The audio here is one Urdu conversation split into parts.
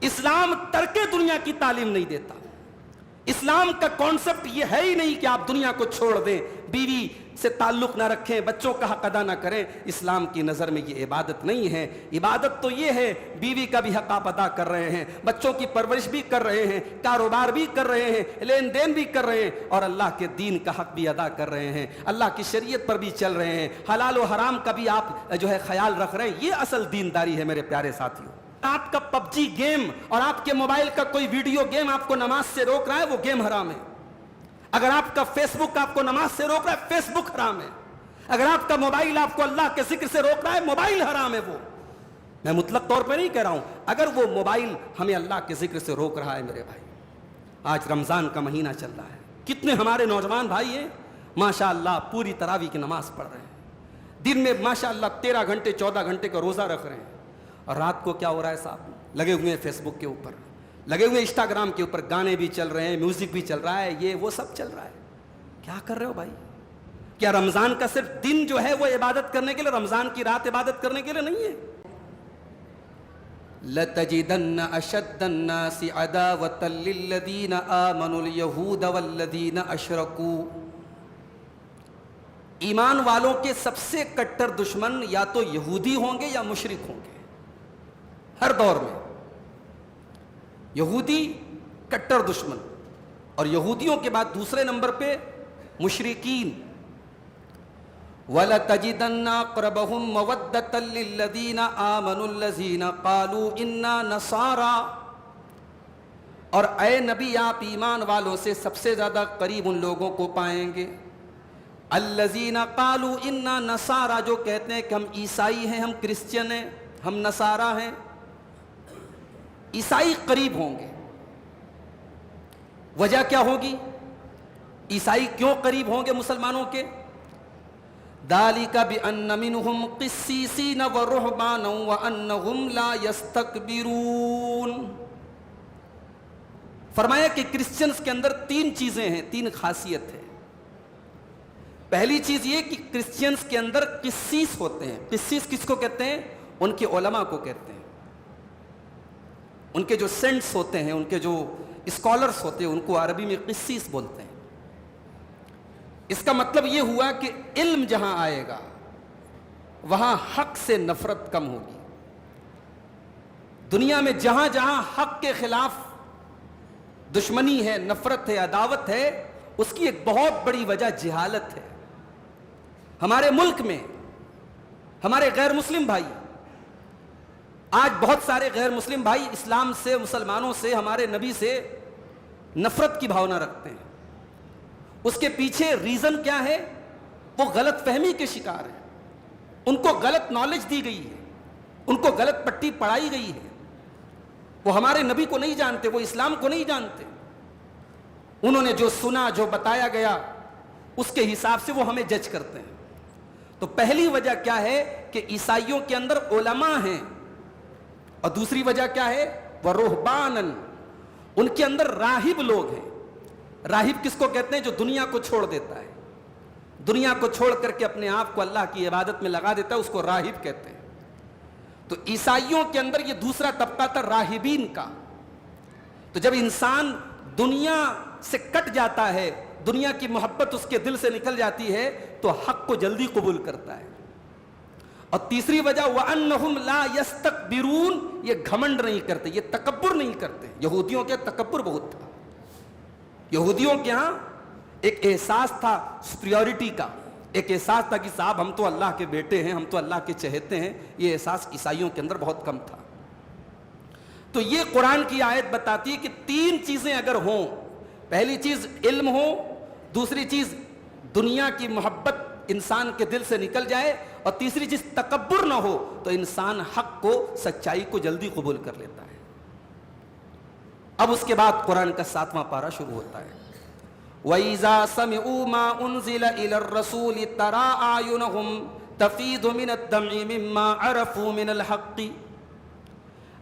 اسلام ترک دنیا کی تعلیم نہیں دیتا. اسلام کا کانسیپٹ یہ ہے ہی نہیں کہ آپ دنیا کو چھوڑ دیں, بیوی سے تعلق نہ رکھیں, بچوں کا حق ادا نہ کریں. اسلام کی نظر میں یہ عبادت نہیں ہے. عبادت تو یہ ہے بیوی کا بھی حق آپ ادا کر رہے ہیں, بچوں کی پرورش بھی کر رہے ہیں, کاروبار بھی کر رہے ہیں, لین دین بھی کر رہے ہیں, اور اللہ کے دین کا حق بھی ادا کر رہے ہیں, اللہ کی شریعت پر بھی چل رہے ہیں, حلال و حرام کا بھی آپ جو ہے خیال رکھ رہے ہیں. یہ اصل دینداری ہے میرے پیارے ساتھیوں. آپ کا پب جی گیم اور آپ کے موبائل کا کوئی ویڈیو گیم آپ کو نماز سے روک رہا ہے, وہ گیم حرام ہے. اگر آپ کا فیس بک آپ کو نماز سے روک رہا ہے, فیس بک حرام ہے. اگر آپ کا موبائل آپ کو اللہ کے ذکر سے روک رہا ہے, موبائل حرام ہے. وہ میں مطلق طور پہ نہیں کہہ رہا ہوں, اگر وہ موبائل ہمیں اللہ کے ذکر سے روک رہا ہے. میرے بھائی, آج رمضان کا مہینہ چل رہا ہے, کتنے ہمارے نوجوان بھائی ہیں ماشاء اللہ پوری تراویح کی نماز پڑھ رہے ہیں, دن میں ماشاء اللہ 13 گھنٹے 14 گھنٹے کا روزہ رکھ رہے ہیں, اور رات کو کیا ہو رہا ہے صاحب, لگے ہوئے ہیں فیس بک کے اوپر, لگے ہوئے انسٹاگرام کے اوپر, گانے بھی چل رہے ہیں, میوزک بھی چل رہا ہے, یہ وہ سب چل رہا ہے. کیا کر رہے ہو بھائی؟ کیا رمضان کا صرف دن جو ہے وہ عبادت کرنے کے لیے, رمضان کی رات عبادت کرنے کے لیے نہیں ہے؟ لَتَجِدَنَّ أَشَدَّ النَّاسِ عَدَاوَةً لِلَّذِينَ آمَنُوا الْيَهُودَ وَالَّذِينَ أَشْرَكُوا. ایمان والوں کے سب سے کٹر دشمن یا تو یہودی ہوں گے یا مشرک ہوں گے. ہر دور میں یہودی کٹر دشمن, اور یہودیوں کے بعد دوسرے نمبر پہ مشرکین. وَلَتَجِدَنَّ أَقْرَبَهُمْ مَوَدَّةً لِلَّذِينَ آمَنُوا الَّذِينَ قَالُوا إِنَّا نَصَارَىٰ. اور اے نبی آپ ایمان والوں سے سب سے زیادہ قریب ان لوگوں کو پائیں گے, الَّذِينَ قَالُوا إِنَّا نَصَارَىٰ, جو کہتے ہیں کہ ہم عیسائی ہیں, ہم کرسچن ہیں, ہم نصارہ ہیں. عیسائی قریب ہوں گے. وجہ کیا ہوگی؟ عیسائی کیوں قریب ہوں گے مسلمانوں کے؟ ذَلِكَ بِأَنَّ مِنْهُمْ قِسِّيسِينَ وَرُهْبَانًا وَأَنَّهُمْ لَا يَسْتَكْبِرُونَ. فرمایا کہ کرسچنز کے اندر 3 چیزیں ہیں, 3 خاصیت ہے. پہلی چیز یہ کہ کرسچنز کے اندر قسیس ہوتے ہیں. قسیس کس کو کہتے ہیں؟ ان کے علماء کو کہتے ہیں. ان کے جو سینٹس ہوتے ہیں, ان کے جو اسکالرز ہوتے ہیں, ان کو عربی میں قسیس بولتے ہیں. اس کا مطلب یہ ہوا کہ علم جہاں آئے گا وہاں حق سے نفرت کم ہوگی. دنیا میں جہاں جہاں حق کے خلاف دشمنی ہے, نفرت ہے, عداوت ہے, اس کی ایک بہت بڑی وجہ جہالت ہے. ہمارے ملک میں ہمارے غیر مسلم بھائی, آج بہت سارے غیر مسلم بھائی اسلام سے, مسلمانوں سے, ہمارے نبی سے نفرت کی بھاونا رکھتے ہیں. اس کے پیچھے ریزن کیا ہے؟ وہ غلط فہمی کے شکار ہیں. ان کو غلط نالج دی گئی ہے, ان کو غلط پٹی پڑھائی گئی ہے. وہ ہمارے نبی کو نہیں جانتے, وہ اسلام کو نہیں جانتے. انہوں نے جو سنا, جو بتایا گیا, اس کے حساب سے وہ ہمیں جج کرتے ہیں. تو پہلی وجہ کیا ہے کہ عیسائیوں کے اندر علماء ہیں, اور دوسری وجہ کیا ہے؟ وَرُهْبَانًا, ان کے اندر راہب لوگ ہیں. راہب کس کو کہتے ہیں؟ جو دنیا کو چھوڑ دیتا ہے, دنیا کو چھوڑ کر کے اپنے آپ کو اللہ کی عبادت میں لگا دیتا ہے, اس کو راہب کہتے ہیں. تو عیسائیوں کے اندر یہ دوسرا طبقہ تھا راہبین کا. تو جب انسان دنیا سے کٹ جاتا ہے, دنیا کی محبت اس کے دل سے نکل جاتی ہے, تو حق کو جلدی قبول کرتا ہے. اور تیسری وجہ وَأَنَّهُمْ لَا يَسْتَكْبِرُونَ, یہ گھمنڈ نہیں کرتے, یہ تکبر نہیں کرتے. یہودیوں کے تکبر بہت تھا. یہودیوں کے ہاں ایک احساس تھا سپریورٹی کا, ایک احساس تھا کہ صاحب ہم تو اللہ کے بیٹے ہیں, ہم تو اللہ کے چہیتے ہیں. یہ احساس عیسائیوں کے اندر بہت کم تھا. تو یہ قرآن کی آیت بتاتی ہے کہ 3 چیزیں اگر ہوں, پہلی چیز علم ہو, دوسری چیز دنیا کی محبت انسان کے دل سے نکل جائے, اور تیسری چیز تکبر نہ ہو, تو انسان حق کو, سچائی کو جلدی قبول کر لیتا ہے. اب اس کے بعد قرآن کا 7واں پارہ شروع ہوتا ہے. وَإِذَا سَمِعُوا مَا أُنزِلَ إِلَى الرَّسُولِ تَرَىٰ أَعْيُنَهُمْ تَفِيضُ مِنَ الدَّمْعِ مِمَّا عَرَفُوا مِنَ الْحَقِّ.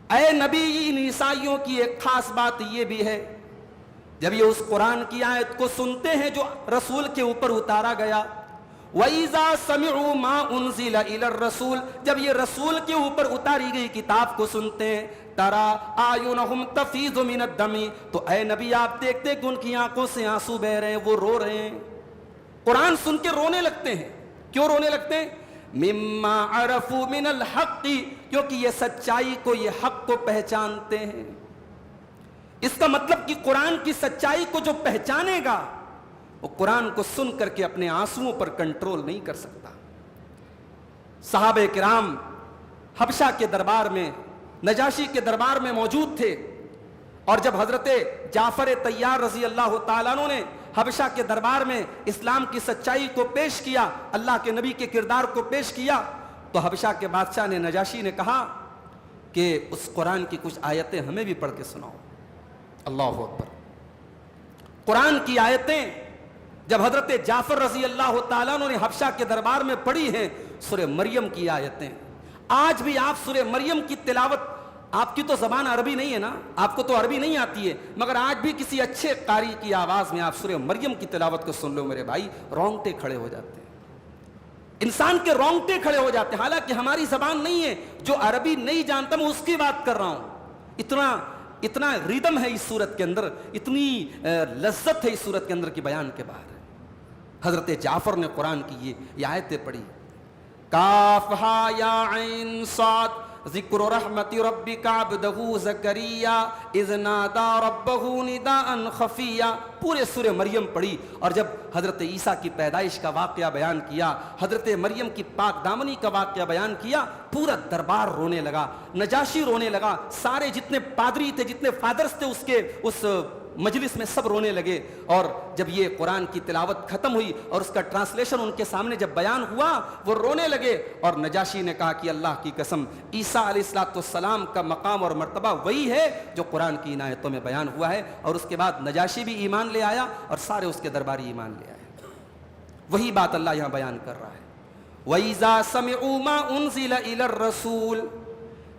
اے نبی, ان عیسائیوں کی ایک خاص بات یہ بھی ہے, جب یہ اس قرآن کی آیت کو سنتے ہیں جو رسول کے اوپر اتارا گیا, وَإِذَا سَمِعُوا مَا أُنزِلَ إِلَى الرَّسُولِ جب یہ رسول کے اوپر اتاری گئی کتاب کو سنتے ہیں تَرَى أَعْيُنَهُمْ تَفِيضُ مِنَ الدَّمِ تو اے نبی آپ دیکھتے کہ ان کی آنکھوں سے آنسو بہ رہے ہیں، وہ رو رہے ہیں، قرآن سن کے رونے لگتے ہیں۔ کیوں رونے لگتے ہیں؟ مِمَّا عَرَفُوا مِنَ الْحَقِّ کیونکہ یہ سچائی کو، یہ حق کو پہچانتے ہیں۔ اس کا مطلب کہ قرآن کی سچائی کو جو پہچانے گا وہ قرآن کو سن کر کے اپنے آنسوؤں پر کنٹرول نہیں کر سکتا۔ صحابہ کرام حبشہ کے دربار میں، نجاشی کے دربار میں موجود تھے، اور جب حضرت جعفر طیار رضی اللہ تعالیٰ عنہ نے حبشہ کے دربار میں اسلام کی سچائی کو پیش کیا، اللہ کے نبی کے کردار کو پیش کیا، تو حبشہ کے بادشاہ نے، نجاشی نے کہا کہ اس قرآن کی کچھ آیتیں ہمیں بھی پڑھ کے سناؤ۔ اللہ اکبر۔ قرآن کی آیتیں جب حضرت جعفر رضی اللہ تعالیٰ عنہ نے حبشہ کے دربار میں پڑھی ہیں، سورہ مریم کی آیتیں، آج بھی آپ سورہ مریم کی تلاوت، آپ کی تو زبان عربی نہیں ہے نا، آپ کو تو عربی نہیں آتی ہے، مگر آج بھی کسی اچھے قاری کی آواز میں آپ سورہ مریم کی تلاوت کو سن لو میرے بھائی، رونگٹے کھڑے ہو جاتے ہیں، انسان کے رونگٹے کھڑے ہو جاتے ہیں۔ حالانکہ ہماری زبان نہیں ہے، جو عربی نہیں جانتا میں اس کی بات کر رہا ہوں، اتنا ریدم ہے اس صورت کے اندر، اتنی لذت ہے اس صورت کے اندر کی بیان کے باہر۔ حضرت جعفر نے قرآن کی یہ آیتیں پڑھی، کاف ہا یا عین صاد ذکر رحمت ربک عبدہ زکریا اذ نادی ربہ نداء خفیا، پورے سورہ مریم پڑھی، اور جب حضرت عیسیٰ کی پیدائش کا واقعہ بیان کیا، حضرت مریم کی پاک دامنی کا واقعہ بیان کیا، پورا دربار رونے لگا، نجاشی رونے لگا، سارے جتنے پادری تھے، جتنے فادرز تھے اس مجلس میں سب رونے لگے۔ اور جب یہ قرآن کی تلاوت ختم ہوئی اور اس کا ٹرانسلیشن ان کے سامنے جب بیان ہوا، وہ رونے لگے، اور نجاشی نے کہا کہ اللہ کی قسم، عیسیٰ علیہ السلام کا مقام اور مرتبہ وہی ہے جو قرآن کی ان آیتوں میں بیان ہوا ہے۔ اور اس کے بعد نجاشی بھی ایمان لے آیا اور سارے اس کے درباری ایمان لے آئے۔ وہی بات اللہ یہاں بیان کر رہا ہے، وَإِذَا سَمِعُوا مَا أُنزِلَ إِلَى الرَّسُولِ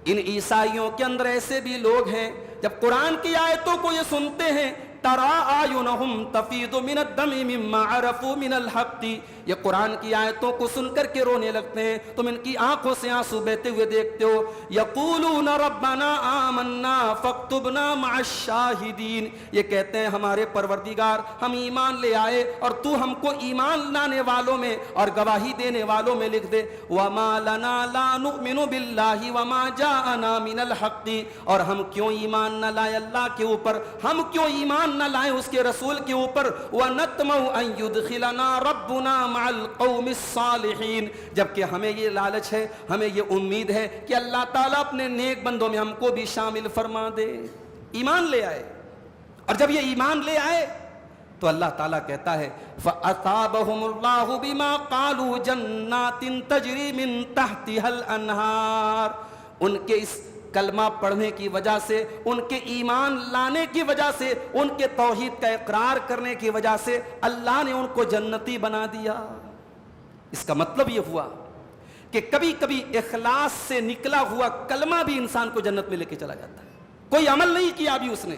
ان عیسائیوں کے اندر ایسے بھی لوگ ہیں جب قرآن کی آیتوں کو یہ سنتے ہیں، تَرَىٰ أَعْيُنَهُمْ تَفِيضُ مِنَ الدَّمِ مِمَّا عَرَفُوا مِنَ الْحَقِّ یہ قرآن کی آیتوں کو سن کر کے رونے لگتے ہیں، تم ان کی آنکھوں سے آنسو بہتے ہوئے دیکھتے ہو۔ يَقُولُونَ رَبَّنَا آمَنَّا فَاكْتُبْنَا مَعَ الشَّاهِدِينَ یہ کہتے ہیں ہمارے پروردگار ہم ایمان لے آئے اور تو ہم کو ایمان لانے والوں میں اور گواہی دینے والوں میں لکھ دے۔ وَمَا لَنَا لَا نُؤْمِنُ بِاللَّهِ وَمَا جَاءَنَا مِنَ الْحَقِّ اور ہم کیوں ایمان نہ لائے اللہ کے اوپر، ہم کیوں ایمان نہ لائیں اس کے رسول کے اوپر۔ وَنَطْمَعُ أَن يُدْخِلَنَا رَبُّنَا مَعَ الْقَوْمِ الصَّالِحِينَ جبکہ ہمیں یہ لالچ ہے، ہمیں یہ امید ہے کہ اللہ تعالیٰ اپنے نیک بندوں میں ہم کو بھی شامل فرما دے۔ ایمان لے آئے، اور جب یہ ایمان لے آئے تو اللہ تعالیٰ کہتا ہے فَأَثَابَهُمُ اللَّهُ بِمَا قَالُوا جَنَّاتٍ تَجْرِي مِن تَحْتِهَا الْأَنْهَارُ ان کے اس کلمہ پڑھنے کی وجہ سے، ان کے ایمان لانے کی وجہ سے، ان کے توحید کا اقرار کرنے کی وجہ سے اللہ نے ان کو جنتی بنا دیا۔ اس کا مطلب یہ ہوا کہ کبھی کبھی اخلاص سے نکلا ہوا کلمہ بھی انسان کو جنت میں لے کے چلا جاتا ہے۔ کوئی عمل نہیں کیا ابھی اس نے،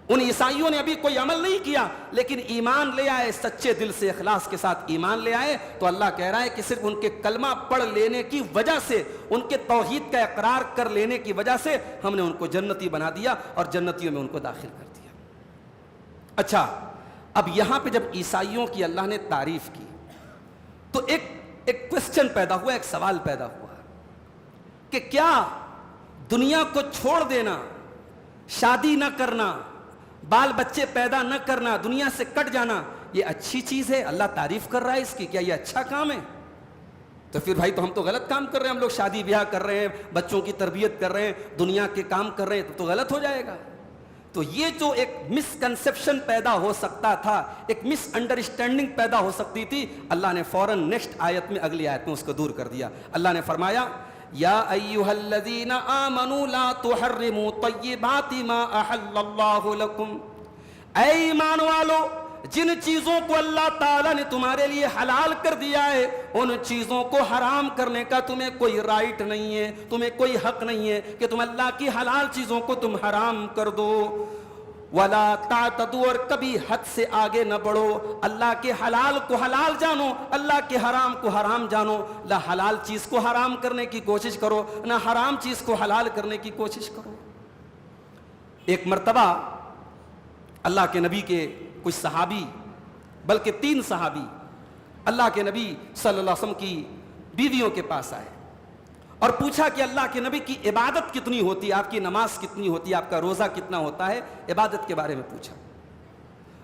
ان عیسائیوں نے ابھی کوئی عمل نہیں کیا، لیکن ایمان لے آئے، سچے دل سے اخلاص کے ساتھ ایمان لے آئے، تو اللہ کہہ رہا ہے کہ صرف ان کے کلمہ پڑھ لینے کی وجہ سے، ان کے توحید کا اقرار کر لینے کی وجہ سے ہم نے ان کو جنتی بنا دیا اور جنتیوں میں ان کو داخل کر دیا۔ اچھا، اب یہاں پہ جب عیسائیوں کی اللہ نے تعریف کی تو ایک کوسچن پیدا ہوا، ایک سوال پیدا ہوا کہ کیا دنیا کو چھوڑ دینا، شادی نہ کرنا، بال بچے پیدا نہ کرنا، دنیا سے کٹ جانا، یہ اچھی چیز ہے؟ اللہ تعریف کر رہا ہے اس کی، کیا یہ اچھا کام ہے؟ تو پھر بھائی تو ہم تو غلط کام کر رہے ہیں، ہم لوگ شادی بیاہ کر رہے ہیں، بچوں کی تربیت کر رہے ہیں، دنیا کے کام کر رہے ہیں، تو غلط ہو جائے گا۔ تو یہ جو ایک مس کنسپشن پیدا ہو سکتا تھا، ایک مس انڈرسٹینڈنگ پیدا ہو سکتی تھی، اللہ نے فوراً نیکسٹ آیت میں، اگلی آیت میں اس کو دور کر دیا۔ اللہ نے فرمایا یا ایھا الذین آمنوا لا تحرموا طیبات ما احل اللہ لکم اے ایمان والو، جن چیزوں کو اللہ تعالیٰ نے تمہارے لیے حلال کر دیا ہے ان چیزوں کو حرام کرنے کا تمہیں کوئی رائٹ نہیں ہے، تمہیں کوئی حق نہیں ہے کہ تم اللہ کی حلال چیزوں کو تم حرام کر دو۔ ولا تعتدوا، اور کبھی حد سے آگے نہ بڑھو. اللہ کے حلال کو حلال جانو، اللہ کے حرام کو حرام جانو. نہ حلال چیز کو حرام کرنے کی کوشش کرو، نہ حرام چیز کو حلال کرنے کی کوشش کرو. ایک مرتبہ اللہ کے نبی کے کچھ صحابی، بلکہ 3 صحابی اللہ کے نبی صلی اللہ علیہ وسلم کی بیویوں کے پاس آئے اور پوچھا کہ اللہ کے نبی کی عبادت کتنی ہوتی ہے، آپ کی نماز کتنی ہوتی ہے، آپ کا روزہ کتنا ہوتا ہے، عبادت کے بارے میں پوچھا.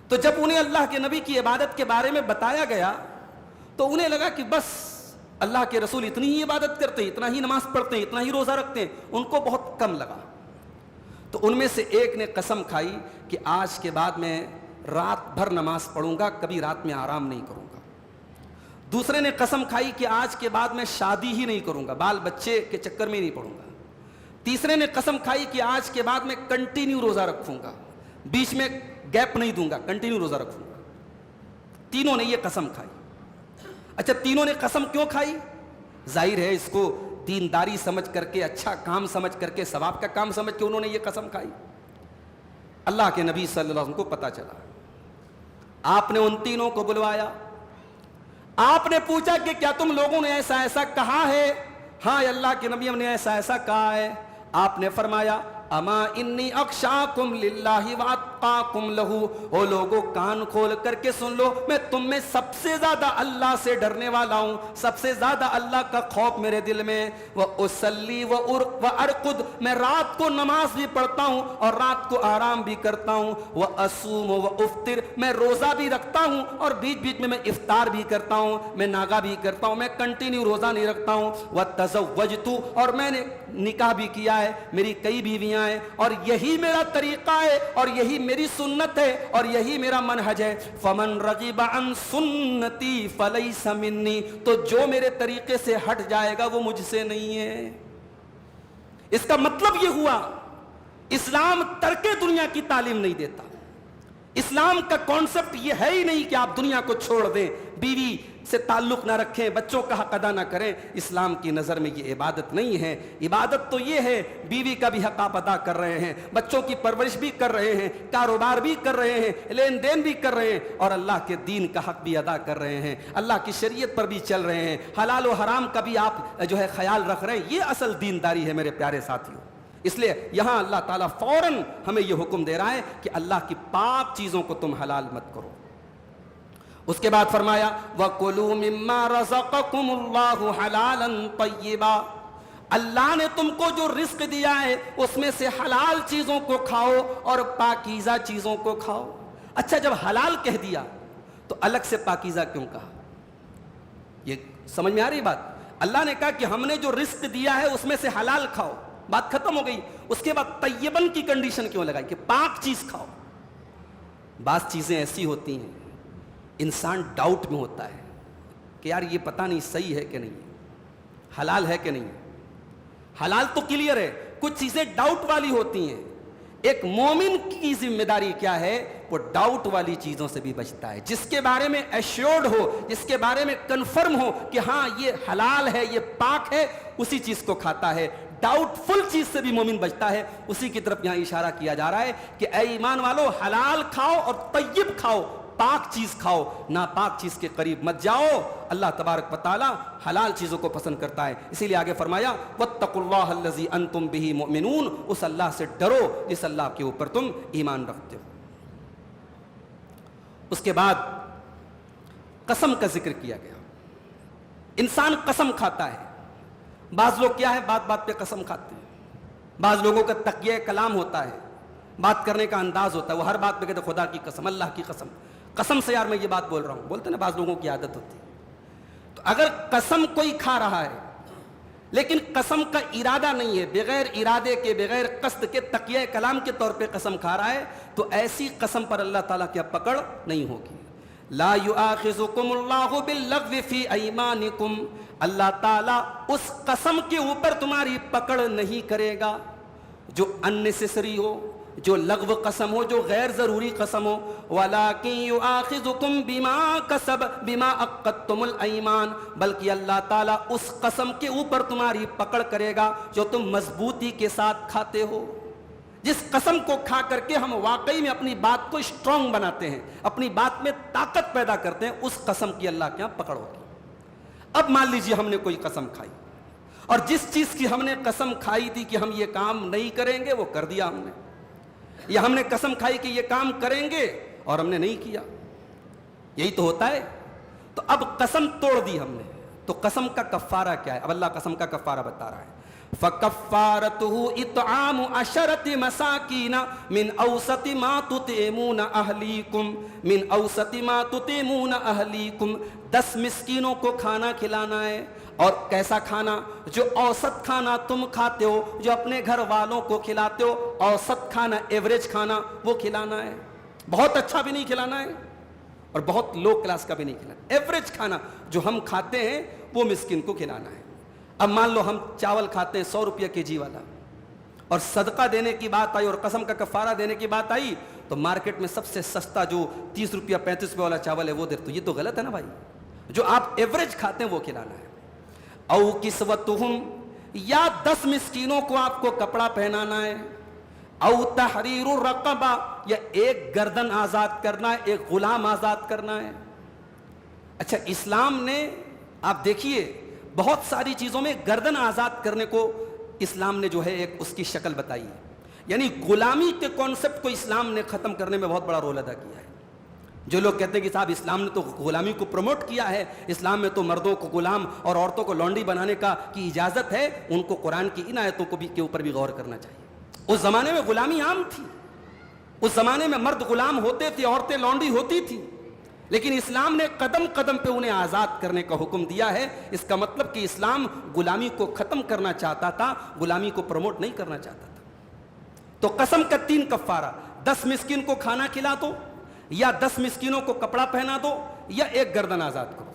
تو جب انہیں اللہ کے نبی کی عبادت کے بارے میں بتایا گیا تو انہیں لگا کہ بس اللہ کے رسول اتنی ہی عبادت کرتے ہیں، اتنا ہی نماز پڑھتے ہیں، اتنا ہی روزہ رکھتے ہیں. ان کو بہت کم لگا. تو ان میں سے ایک نے قسم کھائی کہ آج کے بعد میں رات بھر نماز پڑھوں گا، کبھی رات میں آرام نہیں کروں گا. دوسرے نے قسم کھائی کہ آج کے بعد میں شادی ہی نہیں کروں گا، بال بچے کے چکر میں نہیں پڑوں گا. تیسرے نے قسم کھائی کہ آج کے بعد میں کنٹینیو روزہ رکھوں گا، بیچ میں گیپ نہیں دوں گا، کنٹینیو روزہ رکھوں گا. تینوں نے یہ قسم کھائی. اچھا، تینوں نے قسم کیوں کھائی؟ ظاہر ہے اس کو دینداری سمجھ کر کے، اچھا کام سمجھ کر کے، ثواب کا کام سمجھ کے انہوں نے یہ قسم کھائی. اللہ کے نبی صلی اللہ علیہ وسلم کو پتا چلا. آپ نے ان تینوں کو بلوایا. آپ نے پوچھا کہ کیا تم لوگوں نے ایسا ایسا کہا ہے؟ ہاں اللہ کے نبی، ہم نے ایسا ایسا کہا ہے. آپ نے فرمایا اما انی اخشاکم للہ واتقاکم لہ. او لوگو کان کھول کر کے سن لو، میں تم میں سب سے زیادہ اللہ سے ڈرنے والا ہوں، سب سے زیادہ اللہ کا خوف میرے دل میں. وَأُصَلِّي وَأَرْقُدْ، میں رات کو نماز بھی پڑھتا ہوں اور رات کو آرام بھی کرتا ہوں. وَأَصُومُ وَأُفْطِرُ، میں روزہ بھی رکھتا ہوں اور بیچ بیچ میں افطار بھی کرتا ہوں، میں ناگا بھی کرتا ہوں، میں کنٹینیو روزہ نہیں رکھتا ہوں. وَتَزَوَّجْتُ، اور میں نے نکاح بھی کیا ہے، میری کئی بیویاں ہیں، اور یہی میرا طریقہ ہے اور یہی میری سنت ہے اور یہی میرا منہج ہے. فمن رغب عن سنتی فلیس منی، تو جو میرے طریقے سے ہٹ جائے گا وہ مجھ سے نہیں ہے. اس کا مطلب یہ ہوا اسلام ترک دنیا کی تعلیم نہیں دیتا. اسلام کا کانسیپٹ یہ ہے ہی نہیں کہ آپ دنیا کو چھوڑ دیں، بیوی سے تعلق نہ رکھیں، بچوں کا حق ادا نہ کریں. اسلام کی نظر میں یہ عبادت نہیں ہے. عبادت تو یہ ہے بیوی کا بھی حق آپ ادا کر رہے ہیں، بچوں کی پرورش بھی کر رہے ہیں، کاروبار بھی کر رہے ہیں، لین دین بھی کر رہے ہیں، اور اللہ کے دین کا حق بھی ادا کر رہے ہیں، اللہ کی شریعت پر بھی چل رہے ہیں، حلال و حرام کا بھی آپ جو ہے خیال رکھ رہے ہیں. یہ اصل دینداری ہے میرے پیارے ساتھیوں. اس لیے یہاں اللہ تعالیٰ فوراً ہمیں یہ حکم دے رہا ہے کہ اللہ کی پاک چیزوں کو تم حلال مت کرو. اس کے بعد فرمایا وَكُلُوا مِمَّا رَزَقَكُمُ اللَّهُ حَلَالًا طَيِّبًا، اللہ نے تم کو جو رزق دیا ہے اس میں سے حلال چیزوں کو کھاؤ اور پاکیزہ چیزوں کو کھاؤ. اچھا، جب حلال کہہ دیا تو الگ سے پاکیزہ کیوں کہا؟ یہ سمجھ میں آ رہی بات؟ اللہ نے کہا کہ ہم نے جو رزق دیا ہے اس میں سے حلال کھاؤ، بات ختم ہو گئی. اس کے بعد طیبن کی کنڈیشن کیوں لگائی کہ پاک چیز کھاؤ؟ بعض چیزیں ایسی ہوتی ہیں انسان ڈاؤٹ میں ہوتا ہے کہ یار یہ پتہ نہیں صحیح ہے کہ نہیں، حلال ہے کہ نہیں. حلال تو کلیئر ہے، کچھ چیزیں ڈاؤٹ والی ہوتی ہیں. ایک مومن کی ذمہ داری کیا ہے؟ وہ ڈاؤٹ والی چیزوں سے بھی بچتا ہے. جس کے بارے میں ایشورڈ ہو، جس کے بارے میں کنفرم ہو کہ ہاں یہ حلال ہے، یہ پاک ہے، اسی چیز کو کھاتا ہے. ڈاؤٹ فل چیز سے بھی مومن بچتا ہے. اسی کی طرف یہاں اشارہ کیا جا رہا ہے کہ اے ایمان والو، حلال کھاؤ اور طیب کھاؤ، پاک چیز کھاؤ، ناپاک چیز کے قریب مت جاؤ. اللہ تبارک و تعالی حلال چیزوں کو پسند کرتا ہے. اسی لیے آگے فرمایا واتقوا اللہ الذی انتم بہ مؤمنون، اس اللہ سے ڈرو جس اللہ کے اوپر تم ایمان رکھتے ہو. اس کے بعد قسم کا ذکر کیا گیا. انسان قسم کھاتا ہے. بعض لوگ کیا ہے، بات بات پہ قسم کھاتے ہیں. بعض لوگوں کا تقیہ کلام ہوتا ہے، بات کرنے کا انداز ہوتا ہے، وہ ہر بات پہ کہتے خدا کی قسم، اللہ کی قسم، قسم سے یار میں یہ بات بول رہا ہوں. بولتے نا بعض لوگوں کی عادت ہوتی ہے. تو اگر قسم کوئی کھا رہا ہے لیکن قسم کا ارادہ نہیں ہے، بغیر ارادے کے، بغیر قصد کے، تقیہ کلام کے طور پہ قسم کھا رہا ہے، تو ایسی قسم پر اللہ تعالیٰ کی پکڑ نہیں ہوگی. لا یؤاخذکم اللہ باللغو فی ایمانکم، اللہ تعالیٰ اس قسم کے اوپر تمہاری پکڑ نہیں کرے گا جو اننیسیسری ہو، جو لغو قسم ہو، جو غیر ضروری قسم ہو. وَلَٰكِن يُؤَاخِذُكُم بِمَا كَسَبَ بِمَا عَقَّدتُّمُ الْأَيْمَانَ، بلکہ اللہ تعالیٰ اس قسم کے اوپر تمہاری پکڑ کرے گا جو تم مضبوطی کے ساتھ کھاتے ہو. جس قسم کو کھا کر کے ہم واقعی میں اپنی بات کو اسٹرانگ بناتے ہیں, اپنی بات میں طاقت پیدا کرتے ہیں, اس قسم کی اللہ کے یہاں پکڑ ہوگی. اب مان لیجیے ہم نے کوئی قسم کھائی, اور جس چیز کی ہم نے قسم کھائی تھی کہ ہم یہ کام نہیں کریں گے وہ کر دیا ہم نے, یا ہم نے قسم کھائی کہ یہ کام کریں گے اور ہم نے نہیں کیا. یہی تو ہوتا ہے. تو اب قسم توڑ دی ہم نے, تو قسم کا کفارہ کیا ہے؟ اب اللہ قسم کا کفارہ بتا رہا ہے. فَكَفَّارَتُهُ إِطْعَامُ عَشَرَةِ مَسَاكِينَ مِنْ أَوْسَطِ مَا تُطْعِمُونَ أَهْلِيكُمْ مِنْ أَوْسَطِ مَا تُطْعِمُونَ أَهْلِيكُمْ, 10 مسکینوں کو کھانا کھلانا ہے. اور کیسا کھانا؟ جو اوسط کھانا تم کھاتے ہو, جو اپنے گھر والوں کو کھلاتے ہو, اوسط کھانا, ایوریج کھانا وہ کھلانا ہے. بہت اچھا بھی نہیں کھلانا ہے اور بہت لو کلاس کا بھی نہیں کھلانا. ایوریج کھانا جو ہم کھاتے ہیں وہ مسکین کو کھلانا ہے. اب مان لو ہم چاول کھاتے ہیں 100 روپیہ کے جی والا, اور صدقہ دینے کی بات آئی اور قسم کا کفارہ دینے کی بات آئی تو مارکیٹ میں سب سے سستا جو 30 روپیہ 35 روپیہ والا چاول ہے وہ دے. تو یہ تو غلط ہے نا بھائی. جو آپ ایوریج کھاتے ہیں وہ کھلانا ہے. او کسوتہم, یا 10 مسکینوں کو آپ کو کپڑا پہنانا ہے. او تحریر الرقبہ, یا ایک گردن آزاد کرنا ہے, ایک غلام آزاد کرنا ہے. اچھا, اسلام نے آپ دیکھیے بہت ساری چیزوں میں گردن آزاد کرنے کو اسلام نے جو ہے ایک اس کی شکل بتائی ہے. یعنی غلامی کے کانسیپٹ کو اسلام نے ختم کرنے میں بہت بڑا رول ادا کیا ہے. جو لوگ کہتے ہیں کہ صاحب اسلام نے تو غلامی کو پروموٹ کیا ہے, اسلام میں تو مردوں کو غلام اور عورتوں کو لونڈی بنانے کی اجازت ہے, ان کو قرآن کی ان آیتوں کو بھی کے اوپر بھی غور کرنا چاہیے. اس زمانے میں غلامی عام تھی, اس زمانے میں مرد غلام ہوتے تھے, عورتیں لونڈی ہوتی تھی, لیکن اسلام نے قدم قدم پہ انہیں آزاد کرنے کا حکم دیا ہے. اس کا مطلب کہ اسلام غلامی کو ختم کرنا چاہتا تھا, غلامی کو پروموٹ نہیں کرنا چاہتا تھا. تو قسم کا 3 کفارہ, 10 مسکین کو کھانا کھلا دو, یا 10 مسکینوں کو کپڑا پہنا دو, یا ایک گردن آزاد کرو.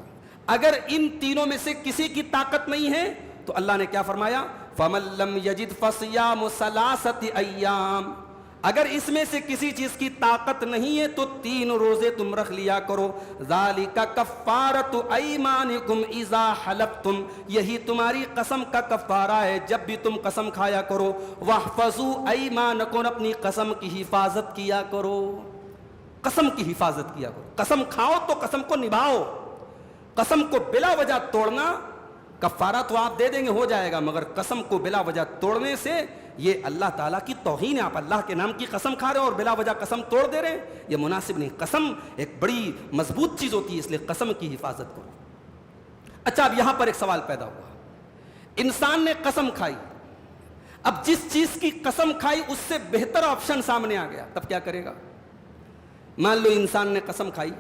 اگر ان تینوں میں سے کسی کی طاقت نہیں ہے تو اللہ نے کیا فرمایا؟ فَمَن لَّمْ يَجِدْ فَصِيَامُ 3 أَيَّامٍ, اگر اس میں سے کسی چیز کی طاقت نہیں ہے تو 3 روزے تم رکھ لیا کرو. ذَلِكَ كَفَّارَةُ أَيْمَانِكُمْ إِذَا حَلَفْتُمْ, یہی تمہاری قسم کا کفارہ ہے جب بھی تم قسم کھایا کرو. وَاحْفَظُوا أَيْمَانَكُمْ, اپنی قسم کی حفاظت کیا کرو. قسم کی حفاظت کیا کرو. قسم کھاؤ تو قسم کو نبھاؤ. قسم کو بلا وجہ توڑنا, کفارہ تو آپ دے دیں گے ہو جائے گا, مگر قسم کو بلا وجہ توڑنے سے یہ اللہ تعالیٰ کی توہین ہے. آپ اللہ کے نام کی قسم کھا رہے ہیں اور بلا وجہ قسم توڑ دے رہے ہیں, یہ مناسب نہیں. قسم ایک بڑی مضبوط چیز ہوتی ہے, اس لیے قسم کی حفاظت کرو. اچھا, اب یہاں پر ایک سوال پیدا ہوا. انسان نے قسم کھائی, اب جس چیز کی قسم کھائی اس سے بہتر آپشن سامنے آ گیا, تب کیا کرے گا؟ مان لو انسان نے قسم کھائی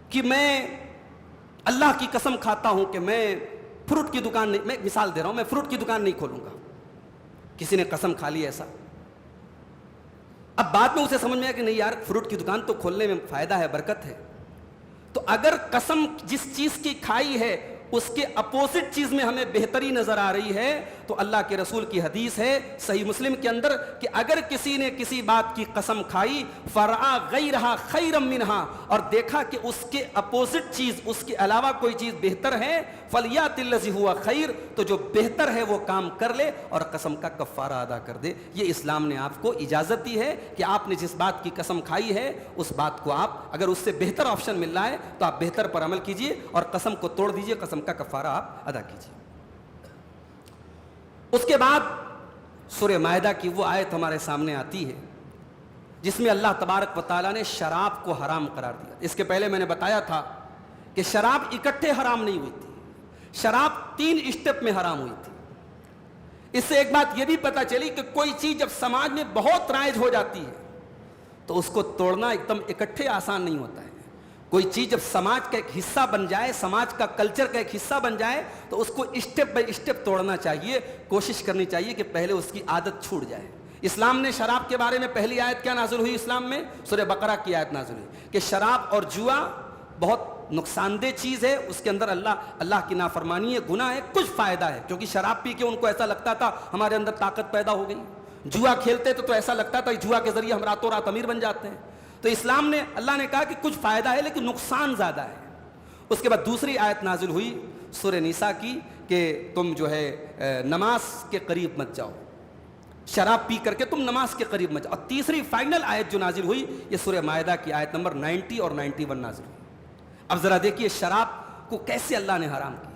کہ میں اللہ کی قسم کھاتا ہوں کہ میں فروٹ کی دکان نہیں, میں مثال دے رہا ہوں, میں فروٹ کی دکان نہیں کھولوں گا. کسی نے قسم کھا لی ایسا. اب بعد میں اسے سمجھ میں آیا کہ نہیں یار, فروٹ کی دکان تو کھولنے میں فائدہ ہے, برکت ہے. تو اگر قسم جس چیز کی کھائی ہے اس کے اپوزٹ چیز میں ہمیں بہتری نظر آ رہی ہے تو اللہ کے رسول کی حدیث ہے صحیح مسلم کے اندر کہ اگر کسی نے کسی بات کی قسم کھائی فرآ غیرہا خیرا منہا, اور دیکھا کہ اس کے اپوزٹ چیز, اس کے علاوہ کوئی چیز بہتر ہے, فلیات الذی ہوا خیر, تو جو بہتر ہے وہ کام کر لے اور قسم کا کفارہ ادا کر دے. یہ اسلام نے آپ کو اجازت دی ہے کہ آپ نے جس بات کی قسم کھائی ہے اس بات کو آپ اگر اس سے بہتر آپشن مل رہا ہے تو آپ بہتر پر عمل کیجئے اور قسم کو توڑ دیجئے, قسم کا کفارہ آپ ادا کیجئے. اس کے بعد سورہ مائدہ کی وہ آیت ہمارے سامنے آتی ہے جس میں اللہ تبارک و تعالیٰ نے شراب کو حرام قرار دیا. اس کے پہلے میں نے بتایا تھا کہ شراب اکٹھے حرام نہیں ہوئی تھی, شراب 3 اسٹیپ میں حرام ہوئی تھی. اس سے ایک بات یہ بھی پتہ چلی کہ کوئی چیز جب سماج میں بہت رائج ہو جاتی ہے تو اس کو توڑنا ایک دم اکٹھے آسان نہیں ہوتا ہے. کوئی چیز جب سماج کا ایک حصہ بن جائے, سماج کا کلچر کا ایک حصہ بن جائے تو اس کو اسٹیپ بائی اسٹیپ توڑنا چاہیے, کوشش کرنی چاہیے کہ پہلے اس کی عادت چھوٹ جائے. اسلام نے شراب کے بارے میں پہلی آیت کیا نازل ہوئی اسلام میں؟ سورہ بقرہ کی آیت نازل ہوئی کہ شراب اور جوا بہت نقصان دہ چیز ہے, اس کے اندر اللہ کی نافرمانی ہے, گناہ ہے, کچھ فائدہ ہے. کیونکہ شراب پی کے ان کو ایسا لگتا تھا ہمارے اندر طاقت پیدا ہو گئی, جوا کھیلتے تو ایسا لگتا تھا جوا کے ذریعے ہم راتوں رات امیر بن جاتے ہیں. تو اسلام نے, اللہ نے کہا کہ کچھ فائدہ ہے لیکن نقصان زیادہ ہے. اس کے بعد دوسری آیت نازل ہوئی سورہ نساء کی کہ تم جو ہے نماز کے قریب مت جاؤ. شراب پی کر کے تم نماز کے قریب مت جاؤ. اور تیسری فائنل آیت جو نازل ہوئی یہ سورہ مائدہ کی آیت نمبر 90 اور 91 نازل ہوئی. اب ذرا دیکھیے شراب کو کیسے اللہ نے حرام کیا.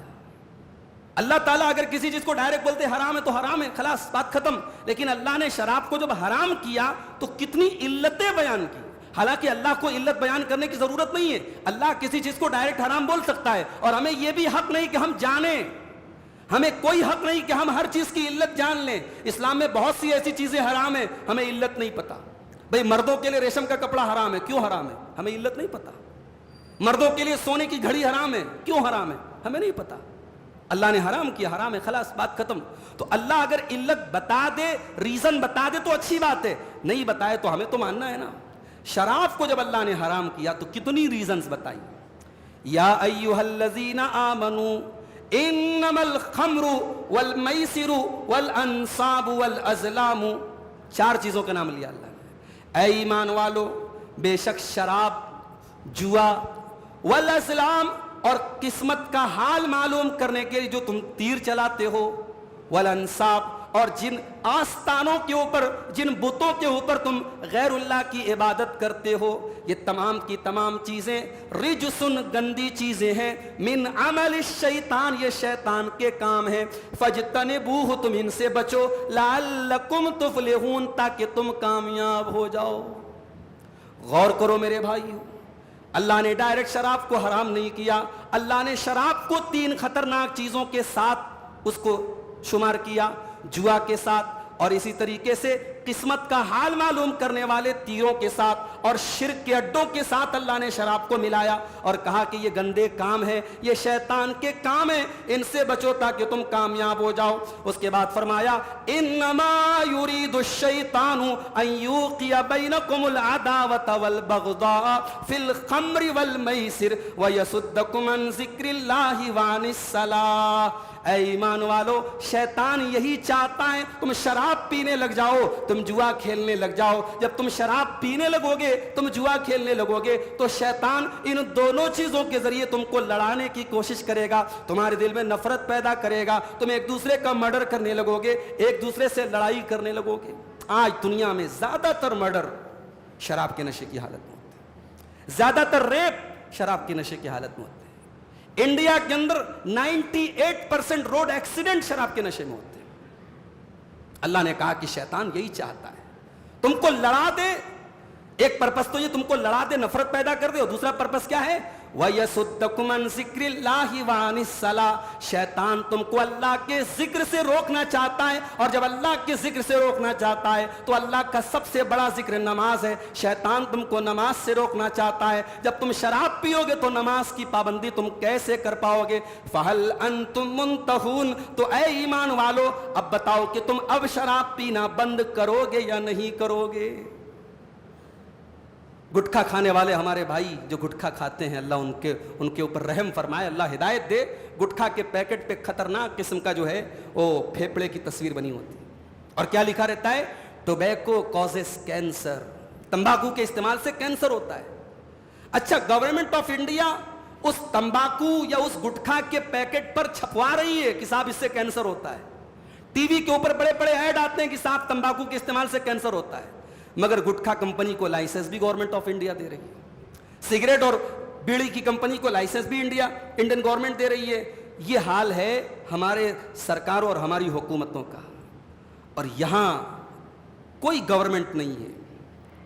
اللہ تعالیٰ اگر کسی چیز کو ڈائریکٹ بولتے حرام ہے تو حرام ہے, خلاص بات ختم. لیکن اللہ نے شراب کو جب حرام کیا تو کتنی علتیں بیان کی. حالانکہ اللہ کو علت بیان کرنے کی ضرورت نہیں ہے, اللہ کسی چیز کو ڈائریکٹ حرام بول سکتا ہے. اور ہمیں یہ بھی حق نہیں کہ ہم جانیں, ہمیں کوئی حق نہیں کہ ہم ہر چیز کی علت جان لیں. اسلام میں بہت سی ایسی چیزیں حرام ہیں, ہمیں علت نہیں پتا. بھئی مردوں کے لیے ریشم کا کپڑا حرام ہے, کیوں حرام ہے ہمیں علت نہیں پتا. مردوں کے لیے سونے کی گھڑی حرام ہے, کیوں حرام ہے ہمیں نہیں پتا. اللہ نے حرام کیا, حرام ہے, خلاص بات ختم. تو اللہ اگر علت بتا دے, ریزن بتا دے تو اچھی بات ہے, نہیں بتائے تو ہمیں تو ماننا ہے نا. شراب کو جب اللہ نے حرام کیا تو کتنی ریزنز بتائی. یا ایھا الذین آمنوا انما الخمر والمیسر والانصاب والازلام, 4 چیزوں کا نام لیا اللہ نے. اے ایمان والو, بے شک شراب, جوا, والازلام اور قسمت کا حال معلوم کرنے کے لیے جو تم تیر چلاتے ہو, والانصاب اور جن آستانوں کے اوپر, جن بتوں کے اوپر تم غیر اللہ کی عبادت کرتے ہو, یہ تمام کی تمام چیزیں رجسن, گندی چیزیں ہیں, من عمل الشیطان, یہ شیطان کے کام ہیں. فاجتنبوہ, تم ان سے بچو, لعلکم تفلحون, تاکہ تم کامیاب ہو جاؤ. غور کرو میرے بھائیو, اللہ نے ڈائریکٹ شراب کو حرام نہیں کیا, اللہ نے شراب کو 3 خطرناک چیزوں کے ساتھ اس کو شمار کیا, جوا کے ساتھ, اور اسی طریقے سے قسمت کا حال معلوم کرنے والے تیروں کے ساتھ, اور شرک کے اڈوں کے ساتھ اللہ نے شراب کو ملایا اور کہا کہ یہ گندے کام ہے, یہ شیطان کے کام ہے, ان سے بچو تاکہ تم کامیاب ہو جاؤ. اس کے بعد فرمایا انما یرید الشیطان ان یوقع بینکم العداوۃ والبغضاء فی الخمر والمیسر ویصدکم عن ذکر اللہ وعن الصلاۃ. اے ایمان والو, شیطان یہی چاہتا ہے تم شراب پینے لگ جاؤ, تم جوا کھیلنے لگ جاؤ. جب تم شراب پینے لگو گے, تم جوا کھیلنے لگو گے, تو شیطان ان دونوں چیزوں کے ذریعے تم کو لڑانے کی کوشش کرے گا, تمہارے دل میں نفرت پیدا کرے گا, تم ایک دوسرے کا مرڈر کرنے لگو گے, ایک دوسرے سے لڑائی کرنے لگو گے. آج دنیا میں زیادہ تر مرڈر شراب کے نشے کی حالت میں ہوتے ہیں, زیادہ تر ریپ شراب کے نشے کی حالت میں ہوتے ہیں. انڈیا کے اندر 98% روڈ ایکسیڈنٹ شراب کے نشے میں ہوتے ہیں. اللہ نے کہا کہ شیطان یہی چاہتا ہے تم کو لڑا دے. ایک پرپس تو یہ تم کو لڑا دے, نفرت پیدا کر دے, اور دوسرا پرپس کیا ہے, وَيَصُدَّكُمْ عَنْ ذِكْرِ اللَّهِ وَعَنِ الصَّلَاةِ. شیطان تم کو اللہ کے ذکر سے روکنا چاہتا ہے, اور جب اللہ کے ذکر سے روکنا چاہتا ہے تو اللہ کا سب سے بڑا ذکر نماز ہے. شیطان تم کو نماز سے روکنا چاہتا ہے. جب تم شراب پیو گے تو نماز کی پابندی تم کیسے کر پاؤ گے. فَهَلْ أَنْتُمْ مُنْتَهُونَ. تو اے ایمان والو, اب بتاؤ کہ تم اب شراب پینا بند کرو گے یا نہیں کرو گے. گٹکھا کھانے والے ہمارے بھائی جو گٹکھا کھاتے ہیں, اللہ ان کے اوپر رحم فرمائے, اللہ ہدایت دے. گٹکھا کے پیکٹ پہ خطرناک قسم کا جو ہے وہ پھیپڑے کی تصویر بنی ہوتی ہے, اور کیا لکھا رہتا ہے, ٹوبیکو کازز کینسر. تمباکو کے استعمال سے کینسر ہوتا ہے. اچھا, گورنمنٹ آف انڈیا اس تمباکو یا اس گٹکھا کے پیکٹ پر چھپوا رہی ہے کہ صاحب اس سے کینسر ہوتا ہے. ٹی وی کے اوپر بڑے بڑے ایڈ آتے ہیں کہ صاحب تمباکو کے استعمال سے کینسر ہوتا ہے, مگر گٹکھا کمپنی کو لائسنس بھی گورنمنٹ آف انڈیا دے رہی ہے. سگریٹ اور بیڑی کی کمپنی کو لائسنس بھی انڈین گورنمنٹ دے رہی ہے. یہ حال ہے ہمارے سرکاروں اور ہماری حکومتوں کا, اور یہاں کوئی گورنمنٹ نہیں ہے,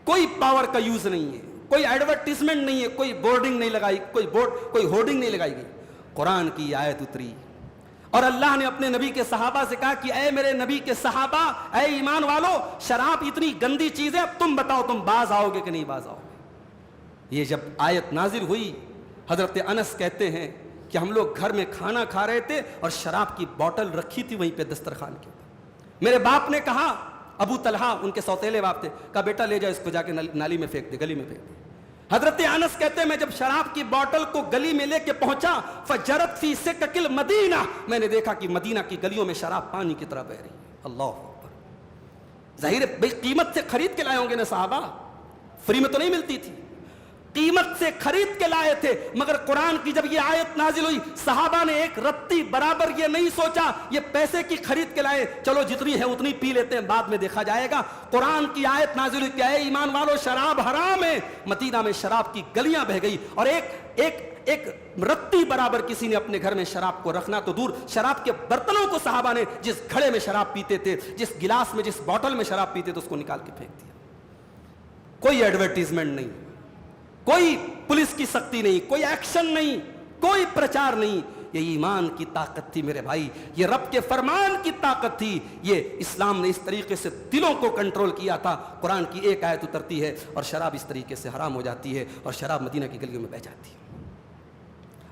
کوئی پاور کا یوز نہیں ہے, کوئی ایڈورٹیزمنٹ نہیں ہے, کوئی بورڈنگ نہیں لگائی, کوئی ہورڈنگ نہیں لگائی گئی. قرآن کی آیت اتری اور اللہ نے اپنے نبی کے صحابہ سے کہا کہ اے میرے نبی کے صحابہ, اے ایمان والو, شراب اتنی گندی چیز ہے, اب تم بتاؤ تم باز آؤ گے کہ نہیں باز آؤ گے. یہ جب آیت نازل ہوئی, حضرت انس کہتے ہیں کہ ہم لوگ گھر میں کھانا کھا رہے تھے اور شراب کی بوتل رکھی تھی وہیں پہ دسترخوان کے اوپر. میرے باپ نے کہا, ابو طلحہ ان کے سوتیلے باپ تھے, کہا بیٹا لے جا اس کو, جا کے نالی میں پھینک دے, گلی میں پھینک دے. حضرت انس کہتے ہیں میں جب شراب کی بوتل کو گلی میں لے کے پہنچا, فجرت فی سکک المدینہ, میں نے دیکھا کہ مدینہ کی گلیوں میں شراب پانی کی طرح بہ رہی ہے. اللہ اکبر. ظاہر ہے بھئی قیمت سے خرید کے لائے ہوں گے نا صحابہ, فری میں تو نہیں ملتی تھی. قیمت سے خرید کے لائے تھے، مگر قرآن کی جب یہ آیت نازل ہوئی صحابہ نے ایک رتی برابر یہ نہیں سوچا یہ پیسے کی خرید کے لائے، چلو جتنی ہے اتنی پی لیتے ہیں بعد میں دیکھا جائے گا۔ قرآن کی آیت نازل ہوئی کہ اے ایمان والو شراب حرام ہے، مدینہ میں شراب کی گلیاں بہہ گئی، اور ایک رتی برابر کسی نے اپنے گھر میں شراب کو رکھنا تو دور، شراب کے برتنوں کو صحابہ نے جس گھڑے میں شراب پیتے تھے، جس گلاس میں جس بوتل میں شراب پیتے تھے اس کو نکال کے پھینک دیا۔ کوئی ایڈورٹیزمنٹ نہیں، کوئی پولیس کی سختی نہیں، کوئی ایکشن نہیں، کوئی پرچار نہیں، یہ ایمان کی طاقت تھی میرے بھائی، یہ رب کے فرمان کی طاقت تھی، یہ اسلام نے اس طریقے سے دلوں کو کنٹرول کیا تھا۔ قرآن کی ایک آیت اترتی ہے اور شراب اس طریقے سے حرام ہو جاتی ہے اور شراب مدینہ کی گلیوں میں بہہ جاتی ہے۔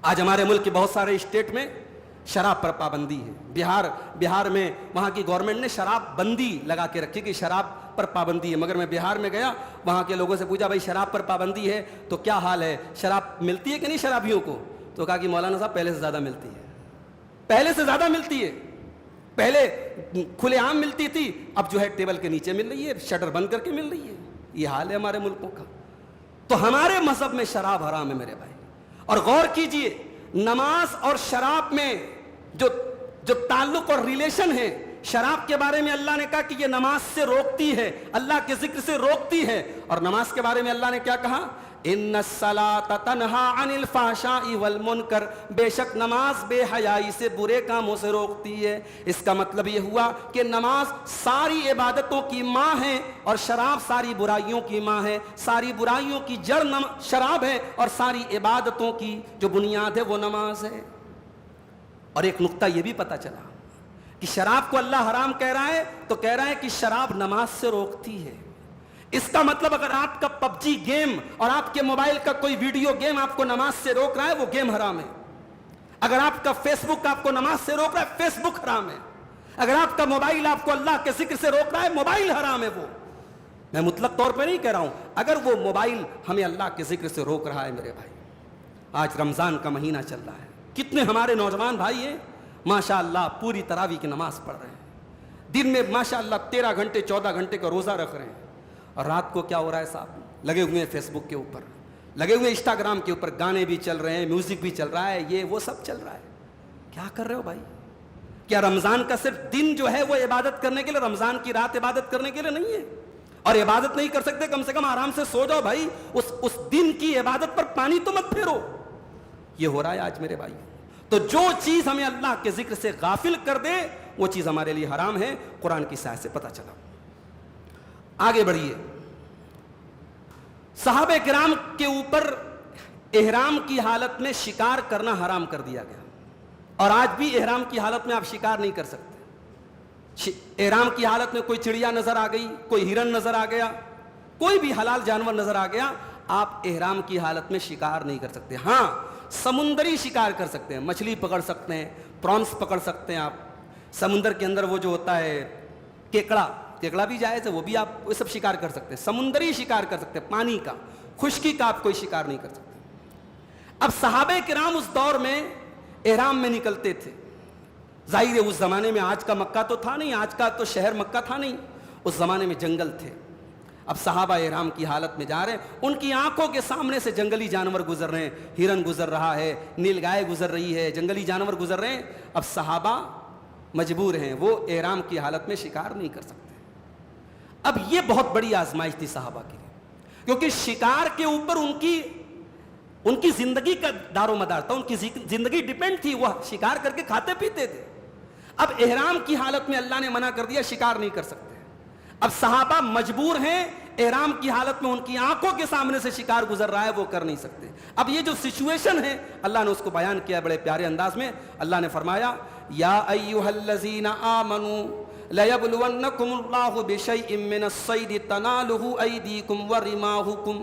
آج ہمارے ملک کے بہت سارے اسٹیٹ میں شراب پر پابندی ہے، بہار میں وہاں کی گورنمنٹ نے شراب بندی لگا کے رکھی کہ شراب پر پابندی ہے، مگر میں بہار میں گیا، وہاں کے لوگوں سے پوچھا بھائی شراب پر پابندی ہے تو کیا حال ہے، شراب ملتی ہے کہ نہیں شرابیوں کو؟ تو کہا کہ مولانا صاحب پہلے سے زیادہ ملتی ہے، پہلے سے زیادہ ملتی ہے، پہلے کھلے عام ملتی تھی، اب جو ہے ٹیبل کے نیچے مل رہی ہے، شٹر بند کر کے مل رہی ہے۔ یہ حال ہے ہمارے ملکوں کا۔ تو ہمارے مذہب میں شراب حرام ہے میرے بھائی، اور غور کیجئے نماز اور شراب میں جو تعلق اور ریلیشن ہے، شراب کے بارے میں اللہ نے کہا کہ یہ نماز سے روکتی ہے، اللہ کے ذکر سے روکتی ہے، اور نماز کے بارے میں اللہ نے کیا کہا؟ ان الصلاۃ تنہا عن الفحشاء والمنکر، بے شک نماز بے حیائی سے برے کاموں سے روکتی ہے۔ اس کا مطلب یہ ہوا کہ نماز ساری عبادتوں کی ماں ہے اور شراب ساری برائیوں کی ماں ہے، ساری برائیوں کی جڑ شراب ہے اور ساری عبادتوں کی جو بنیاد ہے وہ نماز ہے۔ اور ایک نقطہ یہ بھی پتہ چلا کہ شراب کو اللہ حرام کہہ رہا ہے تو کہہ رہا ہے کہ شراب نماز سے روکتی ہے۔ اس کا مطلب اگر آپ کا پب جی گیم اور آپ کے موبائل کا کوئی ویڈیو گیم آپ کو نماز سے روک رہا ہے وہ گیم حرام ہے۔ اگر آپ کا فیس بک آپ کو نماز سے روک رہا ہے فیس بک حرام ہے۔ اگر آپ کا موبائل آپ کو اللہ کے ذکر سے روک رہا ہے موبائل حرام ہے۔ وہ میں مطلق طور پہ نہیں کہہ رہا ہوں، اگر وہ موبائل ہمیں اللہ کے ذکر سے روک رہا ہے میرے بھائی۔ آج رمضان کا مہینہ چل رہا ہے، کتنے ہمارے نوجوان بھائی ہیں ماشاء اللہ پوری تراویح کی نماز پڑھ رہے ہیں، دن میں ماشاء اللہ 13 گھنٹے 14 گھنٹے کا روزہ رکھ رہے ہیں، اور رات کو کیا ہو رہا ہے صاحب؟ لگے ہوئے ہیں فیس بک کے اوپر، لگے ہوئے انسٹاگرام کے اوپر، گانے بھی چل رہے ہیں، میوزک بھی چل رہا ہے، یہ وہ سب چل رہا ہے۔ کیا کر رہے ہو بھائی؟ کیا رمضان کا صرف دن جو ہے وہ عبادت کرنے کے لیے، رمضان کی رات عبادت کرنے کے لیے نہیں ہے؟ اور عبادت نہیں کر سکتے کم سے کم آرام سے سو جاؤ بھائی، اس دن کی عبادت پر پانی تو مت پھیرو۔ یہ ہو رہا ہے آج میرے بھائی۔ تو جو چیز ہمیں اللہ کے ذکر سے غافل کر دے وہ چیز ہمارے لیے حرام ہے، قرآن کی سائے سے پتہ چلا۔ آگے بڑھیے، صحابہ کرام کے اوپر احرام کی حالت میں شکار کرنا حرام کر دیا گیا، اور آج بھی احرام کی حالت میں آپ شکار نہیں کر سکتے۔ احرام کی حالت میں کوئی چڑیا نظر آ گئی، کوئی ہرن نظر آ گیا، کوئی بھی حلال جانور نظر آ گیا، آپ احرام کی حالت میں شکار نہیں کر سکتے۔ ہاں سمندری شکار کر سکتے ہیں، مچھلی پکڑ سکتے ہیں، پرانس پکڑ سکتے ہیں، آپ سمندر کے اندر وہ جو ہوتا ہے کیکڑا بھی جائز ہے، وہ بھی آپ وہ سب شکار کر سکتے ہیں، سمندری شکار کر سکتے ہیں، پانی کا، خشکی کا آپ کوئی شکار نہیں کر سکتے۔ اب صحابہ کرام اس دور میں احرام میں نکلتے تھے، ظاہر ہے اس زمانے میں آج کا مکہ تو تھا نہیں، آج کا تو شہر مکہ تھا نہیں، اس زمانے میں جنگل تھے۔ اب صحابہ احرام کی حالت میں جا رہے ہیں، ان کی آنکھوں کے سامنے سے جنگلی جانور گزر رہے ہیں، ہرن گزر رہا ہے، نیل گائے گزر رہی ہے، جنگلی جانور گزر رہے ہیں۔ اب صحابہ مجبور ہیں، وہ احرام کی حالت میں شکار نہیں کر سکتے۔ اب یہ بہت بڑی آزمائش تھی صحابہ کی، کیونکہ شکار کے اوپر ان کی زندگی کا دار و مدار تھا، ان کی زندگی ڈیپینڈ تھی، وہ شکار کر کے کھاتے پیتے تھے۔ اب احرام کی حالت میں اللہ نے منع کر دیا، شکار نہیں کر سکتے۔ اب صحابہ مجبور ہیں، احرام کی حالت میں ان کی آنکھوں کے سامنے سے شکار گزر رہا ہے، وہ کر نہیں سکتے۔ اب یہ جو سچویشن ہے اللہ نے اس کو بیان کیا بڑے پیارے انداز میں۔ اللہ نے فرمایا یا ایھا الذین آمنوا لَيَبْلُوَنَّكُمُ اللَّهُ بِشَيْءٍ مِّنَ الصَّيْدِ تَنَالُهُ أَيْدِيكُمْ وَرِمَاحُكُمْ،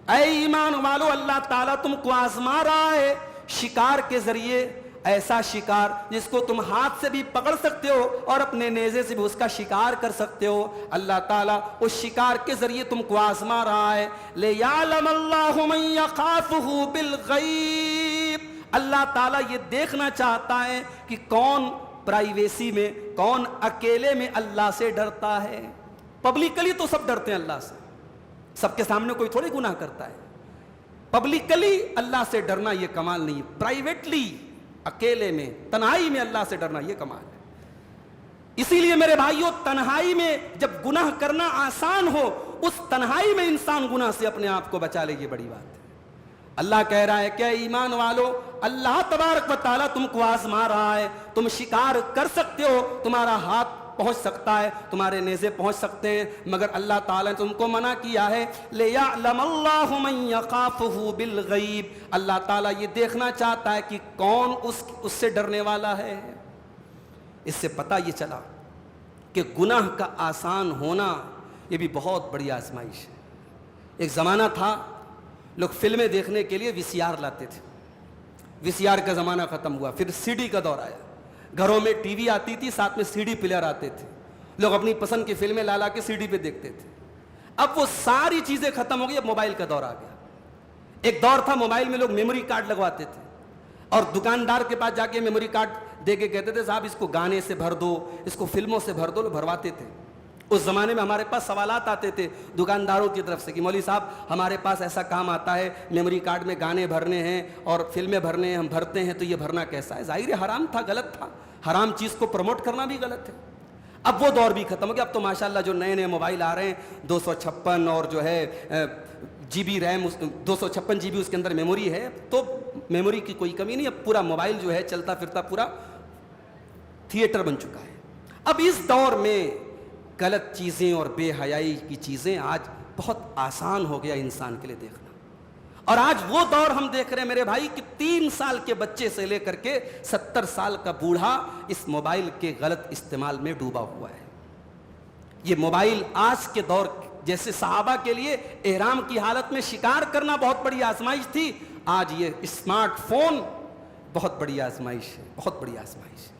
اے ایمان والو اللہ تعالیٰ تم کو آزما رہا ہے شکار کے ذریعے، ایسا شکار جس کو تم ہاتھ سے بھی پکڑ سکتے ہو اور اپنے نیزے سے بھی اس کا شکار کر سکتے ہو۔ اللہ تعالیٰ اس شکار کے ذریعے تم کو آزما رہا ہے۔ لِيَعْلَمَ اللَّهُ مَن يَخَافُهُ بِالْغَيْبِ، اللہ تعالیٰ یہ دیکھنا چاہتا ہے کہ کون پرائیویسی میں، کون اکیلے میں اللہ سے ڈرتا ہے۔ پبلکلی تو سب ڈرتے ہیں اللہ سے، سب کے سامنے کوئی تھوڑی گناہ کرتا ہے، پبلکلی اللہ سے ڈرنا یہ کمال نہیں، پرائیویٹلی اکیلے میں تنہائی میں اللہ سے ڈرنا یہ کمال ہے۔ اسی لیے میرے بھائیوں، تنہائی میں جب گناہ کرنا آسان ہو، اس تنہائی میں انسان گناہ سے اپنے آپ کو بچا لے، یہ بڑی بات ہے۔ اللہ کہہ رہا ہے کہ ایمان والو، اللہ تبارک و تعالیٰ تم کو آزما رہا ہے، تم شکار کر سکتے ہو، تمہارا ہاتھ پہنچ سکتا ہے، تمہارے نیزے پہنچ سکتے ہیں، مگر اللہ تعالیٰ نے تم کو منع کیا ہے۔ لِيَعْلَمَ اللَّهُ مَن يَخَافُهُ بِالْغَيْبِ، اللہ تعالیٰ یہ دیکھنا چاہتا ہے کہ کون اس سے ڈرنے والا ہے۔ اس سے پتہ یہ چلا کہ گناہ کا آسان ہونا یہ بھی بہت بڑی آزمائش ہے۔ ایک زمانہ تھا لوگ فلمیں دیکھنے کے لیے وی سی آر لاتے تھے، وی سی آر کا زمانہ ختم ہوا، پھر سی ڈی کا دور آیا، گھروں میں ٹی وی آتی تھی، ساتھ میں سی ڈی پلیئر آتے تھے، لوگ اپنی پسند کی فلمیں لا کے سی ڈی پہ دیکھتے تھے۔ اب وہ ساری چیزیں ختم ہو گئی، اب موبائل کا دور آ گیا۔ ایک دور تھا موبائل میں لوگ میموری کارڈ لگواتے تھے اور دکاندار کے پاس جا کے میموری کارڈ دے کے کہتے تھے صاحب اس کو گانے سے بھر دو، اس کو فلموں سے بھر دو، لوگ بھرواتے تھے۔ اس زمانے میں ہمارے پاس سوالات آتے تھے دکانداروں کی طرف سے کہ مولوی صاحب ہمارے پاس ایسا کام آتا ہے، میموری کارڈ میں گانے بھرنے ہیں اور فلمیں بھرنے ہیں، ہم بھرتے ہیں تو یہ بھرنا کیسا ہے؟ ظاہر ہے حرام تھا، غلط تھا، حرام چیز کو پروموٹ کرنا بھی غلط ہے۔ اب وہ دور بھی ختم ہو گیا، اب تو ماشاءاللہ جو نئے نئے موبائل آ رہے ہیں 256 اور جو ہے G B RAM, 256 G B اس کے اندر میموری ہے، تو میموری کی کوئی کمی نہیں، اب پورا موبائل جو ہے چلتا پھرتا پورا تھیٹر بن چکا ہے۔ اب اس دور میں غلط چیزیں اور بے حیائی کی چیزیں آج بہت آسان ہو گیا انسان کے لیے دیکھنا، اور آج وہ دور ہم دیکھ رہے ہیں میرے بھائی کہ 3 سال کے بچے سے لے کر کے 70 سال کا بوڑھا اس موبائل کے غلط استعمال میں ڈوبا ہوا ہے۔ یہ موبائل آج کے دور جیسے صحابہ کے لیے احرام کی حالت میں شکار کرنا بہت بڑی آزمائش تھی، آج یہ اسمارٹ فون بہت بڑی آزمائش ہے، بہت بڑی آزمائش ہے۔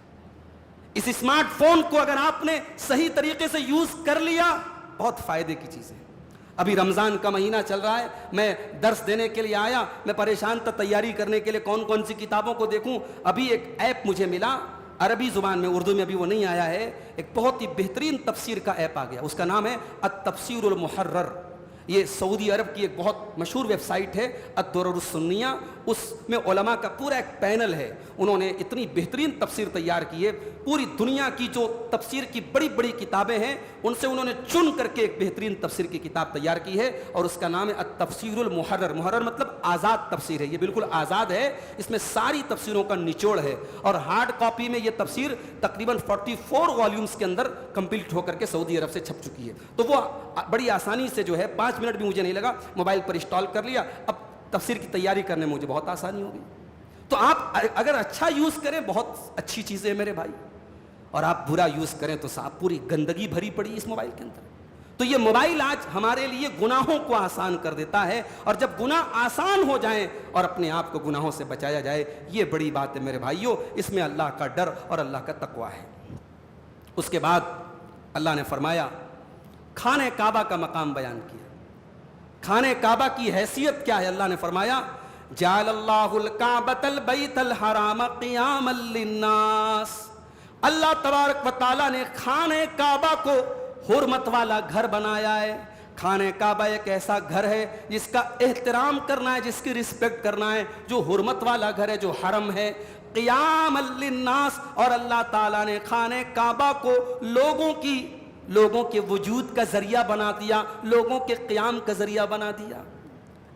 اس اسمارٹ فون کو اگر آپ نے صحیح طریقے سے یوز کر لیا، بہت فائدے کی چیز ہے۔ ابھی رمضان کا مہینہ چل رہا ہے، میں درس دینے کے لیے آیا، میں پریشان تھا تیاری کرنے کے لیے کون کون سی کتابوں کو دیکھوں۔ ابھی ایک ایپ مجھے ملا عربی زبان میں، اردو میں ابھی وہ نہیں آیا ہے، ایک بہت ہی بہترین تفسیر کا ایپ آ گیا، اس کا نام ہے التفسیر المحرر۔ یہ سعودی عرب کی ایک بہت مشہور ویب سائٹ ہے الدرر السنیہ، اس میں علماء کا پورا ایک پینل ہے، انہوں نے اتنی بہترین تفسیر تیار کی ہے، پوری دنیا کی جو تفسیر کی بڑی بڑی کتابیں ہیں ان سے انہوں نے چن کر کے ایک بہترین تفسیر کی کتاب تیار کی ہے، اور اس کا نام ہے التفسیر المحرر۔ محرر مطلب آزاد تفسیر ہے، یہ بالکل آزاد ہے، اس میں ساری تفسیروں کا نچوڑ ہے، اور ہارڈ کاپی میں یہ تفسیر تقریباً 44 والیومز کے اندر کمپلیٹ ہو کر کے سعودی عرب سے چھپ چکی ہے۔ تو وہ بڑی آسانی سے جو ہے 5 منٹ بھی مجھے نہیں لگا، موبائل پر انسٹال کر لیا، اب تفسیر کی تیاری کرنے میں مجھے بہت آسانی ہوگی۔ تو آپ اگر اچھا یوز کریں بہت اچھی چیزیں ہیں میرے بھائی، اور آپ برا یوز کریں تو صاحب پوری گندگی بھری پڑی اس موبائل کے اندر۔ تو یہ موبائل آج ہمارے لیے گناہوں کو آسان کر دیتا ہے، اور جب گناہ آسان ہو جائیں اور اپنے آپ کو گناہوں سے بچایا جائے، یہ بڑی بات ہے میرے بھائیوں، اس میں اللہ کا ڈر اور اللہ کا تقویٰ ہے۔ اس کے بعد اللہ نے فرمایا، خانہ کعبہ کا مقام بیان کیا۔ خانہ کعبہ کی حیثیت کیا ہے؟ اللہ نے فرمایا جعل اللہ الکعبۃ البیت الحرام قیاما للناس، اللہ تبارک و تعالیٰ نے خانہ کعبہ کو حرمت والا گھر بنایا ہے۔ خانہ کعبہ ایک ایسا گھر ہے جس کا احترام کرنا ہے، جس کی رسپیکٹ کرنا ہے، جو حرمت والا گھر ہے، جو حرم ہے۔ قیاما للناس، اور اللہ تعالیٰ نے خانہ کعبہ کو لوگوں کے وجود کا ذریعہ بنا دیا، لوگوں کے قیام کا ذریعہ بنا دیا۔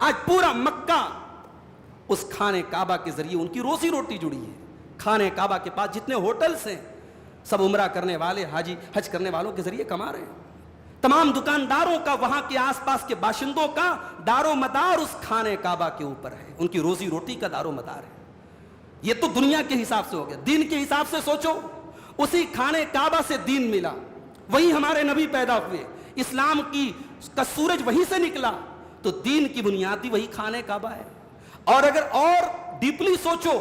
آج پورا مکہ اس خانہ کعبہ کے ذریعے ان کی روزی روٹی جڑی ہے۔ خانہ کعبہ کے پاس جتنے ہوٹلز ہیں سب عمرہ کرنے والے حج کرنے والوں کے ذریعے کما رہے ہیں۔ تمام دکانداروں کا، وہاں کے آس پاس کے باشندوں کا دار و مدار اس خانہ کعبہ کے اوپر ہے، ان کی روزی روٹی کا دار و مدار ہے۔ یہ تو دنیا کے حساب سے ہو گیا، دین کے حساب سے سوچو، اسی خانہ کعبہ سے دین ملا، وہی ہمارے نبی پیدا ہوئے، اسلام کا سورج وہیں سے نکلا، تو دین کی بنیاد بھی وہی خانہ کعبہ ہے۔ اور اگر اور ڈیپلی سوچو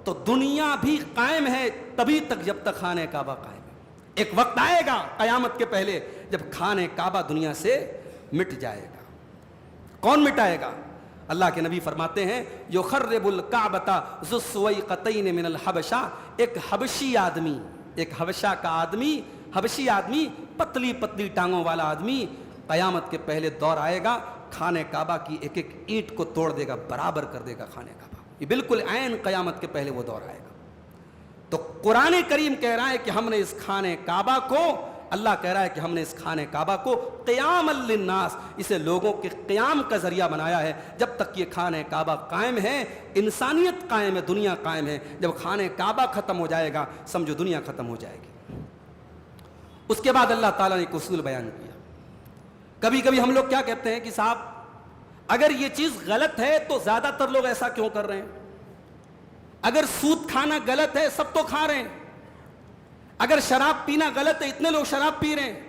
تو دنیا بھی قائم ہے تبھی تک جب تک خانہ کعبہ قائم ہے۔ ایک وقت آئے گا قیامت کے پہلے جب خانہ کعبہ دنیا سے مٹ جائے گا۔ کون مٹائے گا؟ اللہ کے نبی فرماتے ہیں یخرب الکعبۃ ذو السویقتین من الحبشہ، ایک حبشی آدمی، ایک حبشہ کا آدمی، حبشی آدمی، پتلی پتلی ٹانگوں والا آدمی، قیامت کے پہلے دور آئے گا، خانہ کعبہ کی ایک ایک اینٹ کو توڑ دے گا، برابر کر دے گا خانہ کعبہ. یہ بالکل عین قیامت کے پہلے وہ دور آئے گا. تو قرآن کریم کہہ رہا ہے کہ ہم نے اس خانہ کعبہ کو، اللہ کہہ رہا ہے کہ ہم نے اس خانہ کعبہ کو قیام للناس، اسے لوگوں کے قیام کا ذریعہ بنایا ہے. جب تک یہ خانہ کعبہ قائم ہے، انسانیت قائم ہے، دنیا قائم ہے. جب خانہ کعبہ ختم ہو جائے گا، سمجھو دنیا ختم ہو جائے گی. اس کے بعد اللہ تعالیٰ نے ایک اصول بیان کیا. کبھی کبھی ہم لوگ کیا کہتے ہیں کہ صاحب اگر یہ چیز غلط ہے تو زیادہ تر لوگ ایسا کیوں کر رہے ہیں؟ اگر سود کھانا غلط ہے، سب تو کھا رہے ہیں. اگر شراب پینا غلط ہے، اتنے لوگ شراب پی رہے ہیں.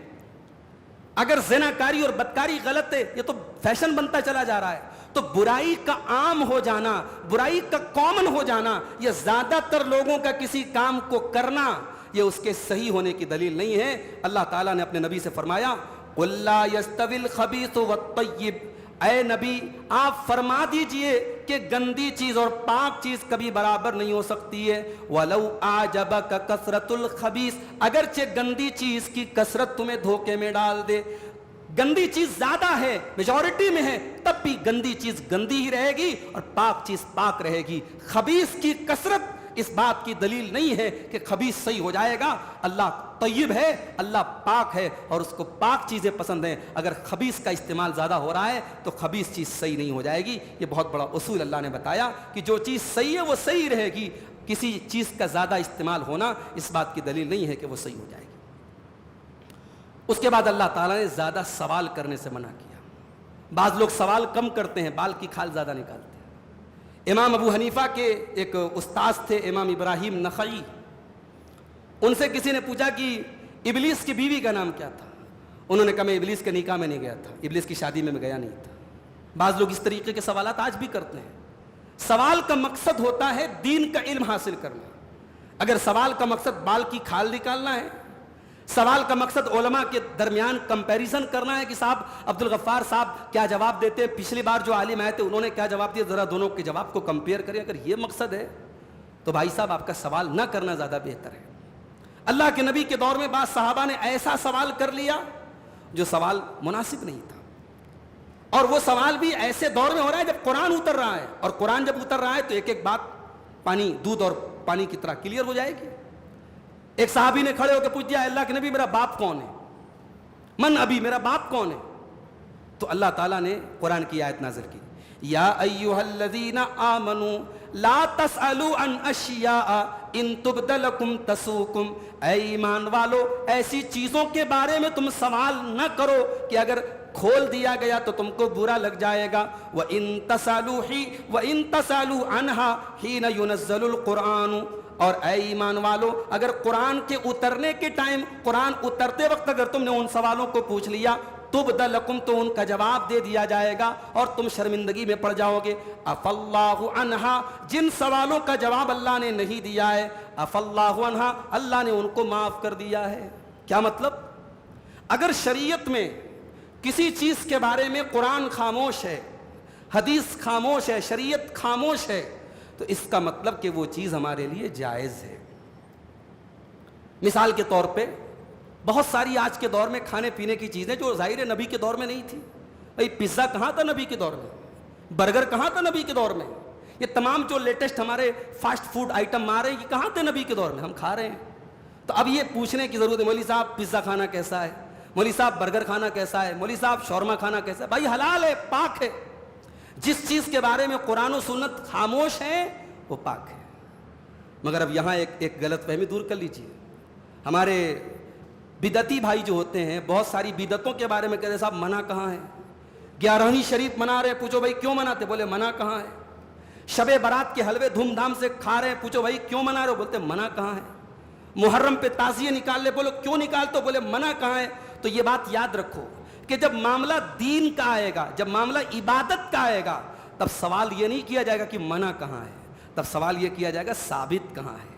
اگر زنا کاری اور بدکاری غلط ہے، یہ تو فیشن بنتا چلا جا رہا ہے. تو برائی کا عام ہو جانا، برائی کا کامن ہو جانا، یہ زیادہ تر لوگوں کا کسی کام کو کرنا، یہ اس کے صحیح ہونے کی دلیل نہیں ہے. اللہ تعالیٰ نے اپنے نبی سے فرمایا قُلْ لَا يَسْتَوِي الْخَبِيثُ وَالطَّيِّبُ، اے نبی آپ فرما دیجئے کہ گندی چیز اور پاک چیز کبھی برابر نہیں ہو سکتی ہے. وَلَوْ أَعْجَبَكَ كَثْرَةُ الْخَبِيثِ، اگرچہ گندی چیز کی کثرت تمہیں دھوکے میں ڈال دے، گندی چیز زیادہ ہے، میجورٹی میں ہے، تب بھی گندی چیز گندی ہی رہے گی اور پاک چیز پاک رہے گی. خبیث کی کثرت اس بات کی دلیل نہیں ہے کہ خبیث صحیح ہو جائے گا. اللہ طیب ہے، اللہ پاک ہے اور اس کو پاک چیزیں پسند ہیں. اگر خبیث کا استعمال زیادہ ہو رہا ہے تو خبیث چیز صحیح نہیں ہو جائے گی. یہ بہت بڑا اصول اللہ نے بتایا کہ جو چیز صحیح ہے وہ صحیح رہے گی. کسی چیز کا زیادہ استعمال ہونا اس بات کی دلیل نہیں ہے کہ وہ صحیح ہو جائے گی. اس کے بعد اللہ تعالیٰ نے زیادہ سوال کرنے سے منع کیا. بعض لوگ سوال کم کرتے ہیں، بال کی کھال زیادہ نکالتے ہیں. امام ابو حنیفہ کے ایک استاذ تھے امام ابراہیم نخعی، ان سے کسی نے پوچھا کہ ابلیس کی بیوی کا نام کیا تھا؟ انہوں نے کہا میں ابلیس کے نکاح میں نہیں گیا تھا، ابلیس کی شادی میں گیا نہیں تھا. بعض لوگ اس طریقے کے سوالات آج بھی کرتے ہیں. سوال کا مقصد ہوتا ہے دین کا علم حاصل کرنا. اگر سوال کا مقصد بال کی کھال نکالنا ہے، سوال کا مقصد علماء کے درمیان کمپیریزن کرنا ہے کہ صاحب عبد الغفار صاحب کیا جواب دیتے ہیں، پچھلی بار جو عالم آئے تھے انہوں نے کیا جواب دیا، ذرا دونوں کے جواب کو کمپیئر کریں، اگر یہ مقصد ہے تو بھائی صاحب آپ کا سوال نہ کرنا زیادہ بہتر ہے. اللہ کے نبی کے دور میں بعض صحابہ نے ایسا سوال کر لیا جو سوال مناسب نہیں تھا، اور وہ سوال بھی ایسے دور میں ہو رہا ہے جب قرآن اتر رہا ہے، اور قرآن جب اتر رہا ہے تو ایک ایک بات پانی دودھ اور پانی کی طرح کلیئر ہو جائے گی. ایک صحابی نے کھڑے ہو کے پوچھ دیا اللہ کے نبی میرا باپ کون ہے؟ من ابی، میرا باپ کون ہے؟ تو اللہ تعالیٰ نے قرآن کی آیت نازل کی یا ایھا الذین آمنوا لا تسألوا عن اشیاء ان تبد لکم تسؤکم، اے ایمان والو ایسی چیزوں کے بارے میں تم سوال نہ کرو کہ اگر کھول دیا گیا تو تم کو برا لگ جائے گا. وَإِن تَسَأَلُوا عَنْهَا حِينَ يُنَزَّلُ الْقُرْآنُ، اور اے ایمان والو اگر قرآن کے اترنے کے ٹائم، قرآن اترتے وقت اگر تم نے ان سوالوں کو پوچھ لیا تبد لکم، تو ان کا جواب دے دیا جائے گا اور تم شرمندگی میں پڑ جاؤ گے. عفا اللہ عنہا، جن سوالوں کا جواب اللہ نے نہیں دیا ہے، عفا اللہ عنہا، اللہ نے ان کو معاف کر دیا ہے. کیا مطلب؟ اگر شریعت میں کسی چیز کے بارے میں قرآن خاموش ہے، حدیث خاموش ہے، شریعت خاموش ہے، تو اس کا مطلب کہ وہ چیز ہمارے لیے جائز ہے. مثال کے طور پہ بہت ساری آج کے دور میں کھانے پینے کی چیزیں جو ظاہر نبی کے دور میں نہیں تھی. بھائی پیزا کہاں تھا نبی کے دور میں؟ برگر کہاں تھا نبی کے دور میں؟ یہ تمام جو لیٹسٹ ہمارے فاسٹ فوڈ آئٹم آ رہے ہیں یہ کہاں تھے نبی کے دور میں؟ ہم کھا رہے ہیں. تو اب یہ پوچھنے کی ضرورت ہے مولوی صاحب پیزا کھانا کیسا ہے، مولوی صاحب برگر کھانا کیسا ہے، مولوی صاحب شورما کھانا کیسا ہے؟ بھائی حلال ہے، پاک ہے. جس چیز کے بارے میں قرآن و سنت خاموش ہے وہ پاک ہے. مگر اب یہاں ایک غلط فہمی دور کر لیجئے. ہمارے بدعتی بھائی جو ہوتے ہیں بہت ساری بدعتوں کے بارے میں کہتے ہیں صاحب منع کہاں ہے؟ 11ویں شریف منا رہے ہیں، پوچھو بھائی کیوں مناتے؟ بولے منع کہاں ہے. شب برات کے حلوے دھوم دھام سے کھا رہے ہیں، پوچھو بھائی کیوں منا رہے ہو؟ بولتے منع کہاں ہے. محرم پہ تعزیے نکال لے، بولو کیوں نکالتے ہو؟ بولے منع کہاں ہے. تو یہ بات یاد رکھو کہ جب معاملہ دین کا آئے گا، جب معاملہ عبادت کا آئے گا، تب سوال یہ نہیں کیا جائے گا کہ منع کہاں ہے، تب سوال یہ کیا جائے گا ثابت کہاں ہے.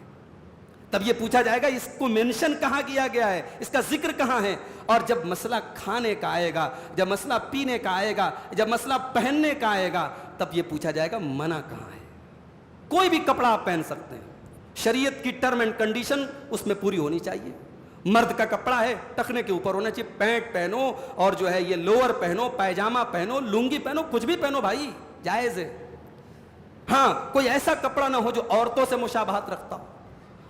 تب یہ پوچھا جائے گا اس کو مینشن کہاں کیا گیا ہے، اس کا ذکر کہاں ہے. اور جب مسئلہ کھانے کا آئے گا، جب مسئلہ پینے کا آئے گا، جب مسئلہ پہننے کا آئے گا، تب یہ پوچھا جائے گا منع کہاں ہے. کوئی بھی کپڑا آپ پہن سکتے ہیں، شریعت کی ٹرم اینڈ کنڈیشن اس میں پوری ہونی چاہیے. مرد کا کپڑا ہے ٹخنے کے اوپر ہونا چاہیے, پینٹ پہنو اور جو ہے یہ لوور پہنو, پائجامہ پہنو, لنگی پہنو, کچھ بھی پہنو بھائی, جائز ہے. ہاں کوئی ایسا کپڑا نہ ہو جو عورتوں سے مشابہت رکھتا ہو.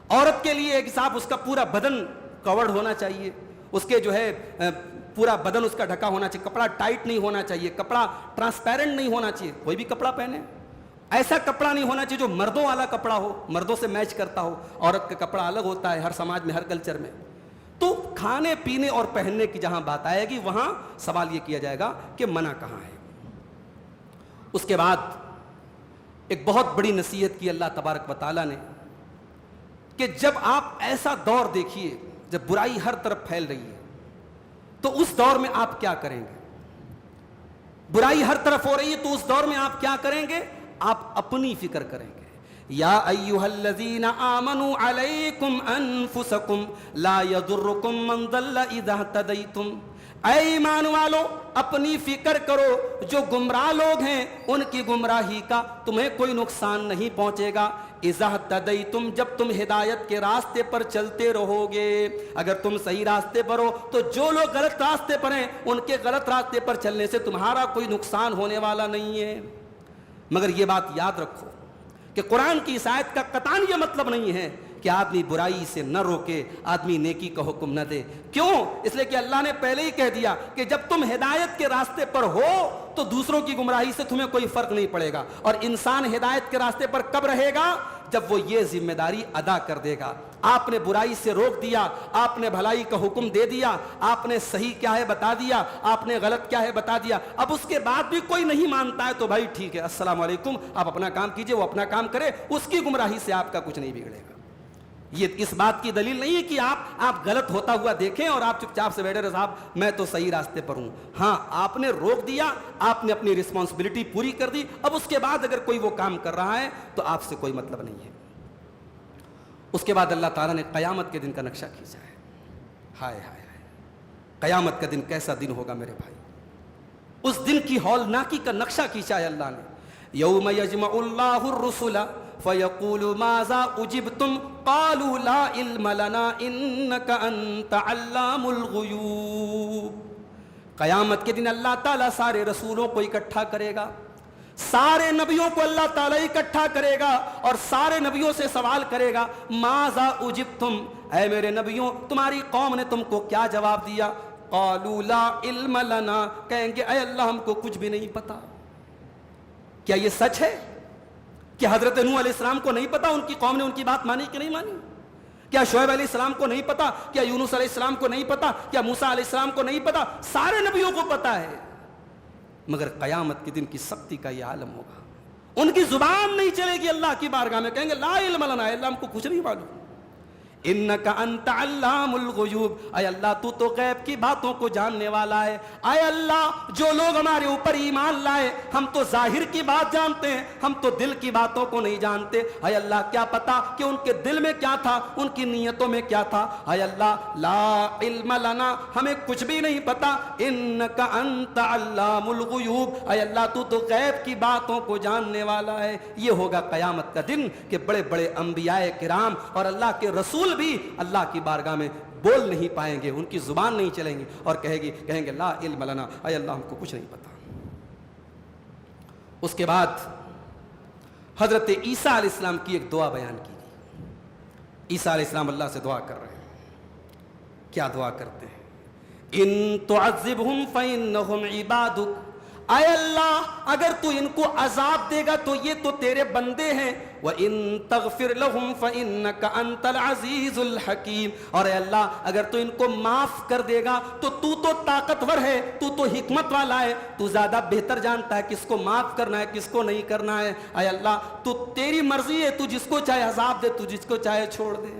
عورت کے لیے ایک صاحب اس کا پورا بدن کورڈ ہونا چاہیے, اس کے جو ہے پورا بدن اس کا ڈھکا ہونا چاہیے, کپڑا ٹائٹ نہیں ہونا چاہیے, کپڑا ٹرانسپیرنٹ نہیں ہونا چاہیے. کوئی بھی کپڑا پہنے, ایسا کپڑا نہیں ہونا چاہیے جو مردوں والا کپڑا ہو, مردوں سے میچ کرتا ہو. عورت کا کپڑا الگ ہوتا ہے ہر سماج میں, ہر کلچر میں. تو کھانے پینے اور پہننے کی جہاں بات آئے گی وہاں سوال یہ کیا جائے گا کہ منع کہاں ہے. اس کے بعد ایک بہت بڑی نصیحت کی اللہ تبارک و تعالیٰ نے کہ جب آپ ایسا دور دیکھیے جب برائی ہر طرف پھیل رہی ہے تو اس دور میں آپ کیا کریں گے. برائی ہر طرف ہو رہی ہے تو اس دور میں آپ کیا کریں گے؟ آپ اپنی فکر کریں گے. یا ایھا الذین آمنوا علیکم انفسکم لا یضرکم من ضل اذا اہتدیتم. اے ایمان والو اپنی فکر کرو, جو گمراہ لوگ ہیں ان کی گمراہی کا تمہیں کوئی نقصان نہیں پہنچے گا. اذا اہتدیتم, جب تم ہدایت کے راستے پر چلتے رہو گے. اگر تم صحیح راستے پر ہو تو جو لوگ غلط راستے پر ہیں ان کے غلط راستے پر چلنے سے تمہارا کوئی نقصان ہونے والا نہیں ہے. مگر یہ بات یاد رکھو کہ قرآن کی اس آیت کا قطعاً یہ مطلب نہیں ہے کہ آدمی برائی سے نہ روکے, آدمی نیکی کا حکم نہ دے. کیوں؟ اس لیے کہ اللہ نے پہلے ہی کہہ دیا کہ جب تم ہدایت کے راستے پر ہو تو دوسروں کی گمراہی سے تمہیں کوئی فرق نہیں پڑے گا. اور انسان ہدایت کے راستے پر کب رہے گا؟ جب وہ یہ ذمہ داری ادا کر دے گا. آپ نے برائی سے روک دیا, آپ نے بھلائی کا حکم دے دیا, آپ نے صحیح کیا ہے بتا دیا, آپ نے غلط کیا ہے بتا دیا. اب اس کے بعد بھی کوئی نہیں مانتا ہے تو بھائی ٹھیک ہے, السلام علیکم, آپ اپنا کام کیجئے, وہ اپنا کام کرے, اس کی گمراہی سے آپ کا کچھ نہیں بگڑے گا. یہ اس بات کی دلیل نہیں ہے کہ آپ غلط ہوتا ہوا دیکھیں اور آپ چپ چاپ سے بیٹھے رہے صاحب میں تو صحیح راستے پر ہوں. ہاں آپ نے روک دیا, آپ نے اپنی رسپانسبلٹی پوری کر دی. اب اس کے بعد اگر کوئی وہ کام کر رہا ہے تو آپ سے کوئی مطلب نہیں ہے. اس کے بعد اللہ تعالیٰ نے قیامت کے دن کا نقشہ کھینچا ہے. ہائے ہائے ہائے, قیامت کا دن کیسا دن ہوگا میرے بھائی. اس دن کی ہولناکی کا نقشہ کھینچا ہے اللہ نے. یوم یجمع اللہ الرسل فیقول ماذا اجبتم قالوا لا علم لنا انک انت علام الغیوب. قیامت کے دن اللہ تعالیٰ سارے رسولوں کو اکٹھا کرے گا, سارے نبیوں کو اللہ تعالیٰ اکٹھا کرے گا اور سارے نبیوں سے سوال کرے گا ماذا اجبتم, اے میرے نبیوں تمہاری قوم نے تم کو کیا جواب دیا. قالوا لا علم لنا, کہیں گے اے اللہ ہم کو کچھ بھی نہیں پتا. کیا یہ سچ ہے کہ حضرت نوح علیہ السلام کو نہیں پتا ان کی قوم نے ان کی بات مانی کہ نہیں مانی؟ کیا شعیب علیہ السلام کو نہیں پتا؟ کیا یونس علیہ السلام کو نہیں پتا؟ کیا موسیٰ علیہ السلام کو نہیں پتا؟ سارے نبیوں کو پتا ہے. مگر قیامت کے دن کی سختی کا یہ عالم ہوگا, ان کی زبان نہیں چلے گی اللہ کی بارگاہ میں, کہیں گے لا علم لنا, اللہ ہم کو کچھ نہیں معلوم. انک انت علام الغیوب, اے اللہ تو تو غیب کی باتوں کو جاننے والا ہے. اے اللہ جو لوگ ہمارے اوپر ایمان لائے ہم تو ظاہر کی بات جانتے ہیں, ہم تو دل کی باتوں کو نہیں جانتے. اے اللہ کیا پتا کہ ان کے دل میں کیا تھا, ان کی نیتوں میں کیا تھا. اے اللہ لا علم لنا, ہمیں کچھ بھی نہیں پتا. انک انت علام الغیوب, اے اللہ تو تو غیب کی باتوں کو جاننے والا ہے. یہ ہوگا قیامت کا دن کہ بڑے بڑے انبیاء کرام اور اللہ کے رسول بھی اللہ کی بارگاہ میں بول نہیں پائیں گے, ان کی زبان نہیں چلیں گی اور کہیں گے لا علم لنا, اے اللہ ہم کو کچھ نہیں پتا. اس کے بعد حضرت عیسیٰ علیہ السلام کی ایک دعا بیان کی گئی. عیسیٰ علیہ السلام اللہ سے دعا کر رہے ہیں. کیا دعا کرتے ہیں؟ ان تعذبہم فإنہم عبادک, اے اللہ اگر تو ان کو عذاب دے گا تو یہ تو تیرے بندے ہیں. وَإِن تَغْفِرْ لَهُمْ فَإِنَّكَ أَنْتَ الْعَزِيزُ الْحَكِيمُ, اور اے اللہ اگر تو ان کو معاف کر دے گا تو تو طاقتور ہے, تو حکمت والا ہے, تو زیادہ بہتر جانتا ہے کس کو معاف کرنا ہے کس کو نہیں کرنا ہے. اے اللہ تو تیری مرضی ہے, تو جس کو چاہے عذاب دے, تو جس کو چاہے چھوڑ دے.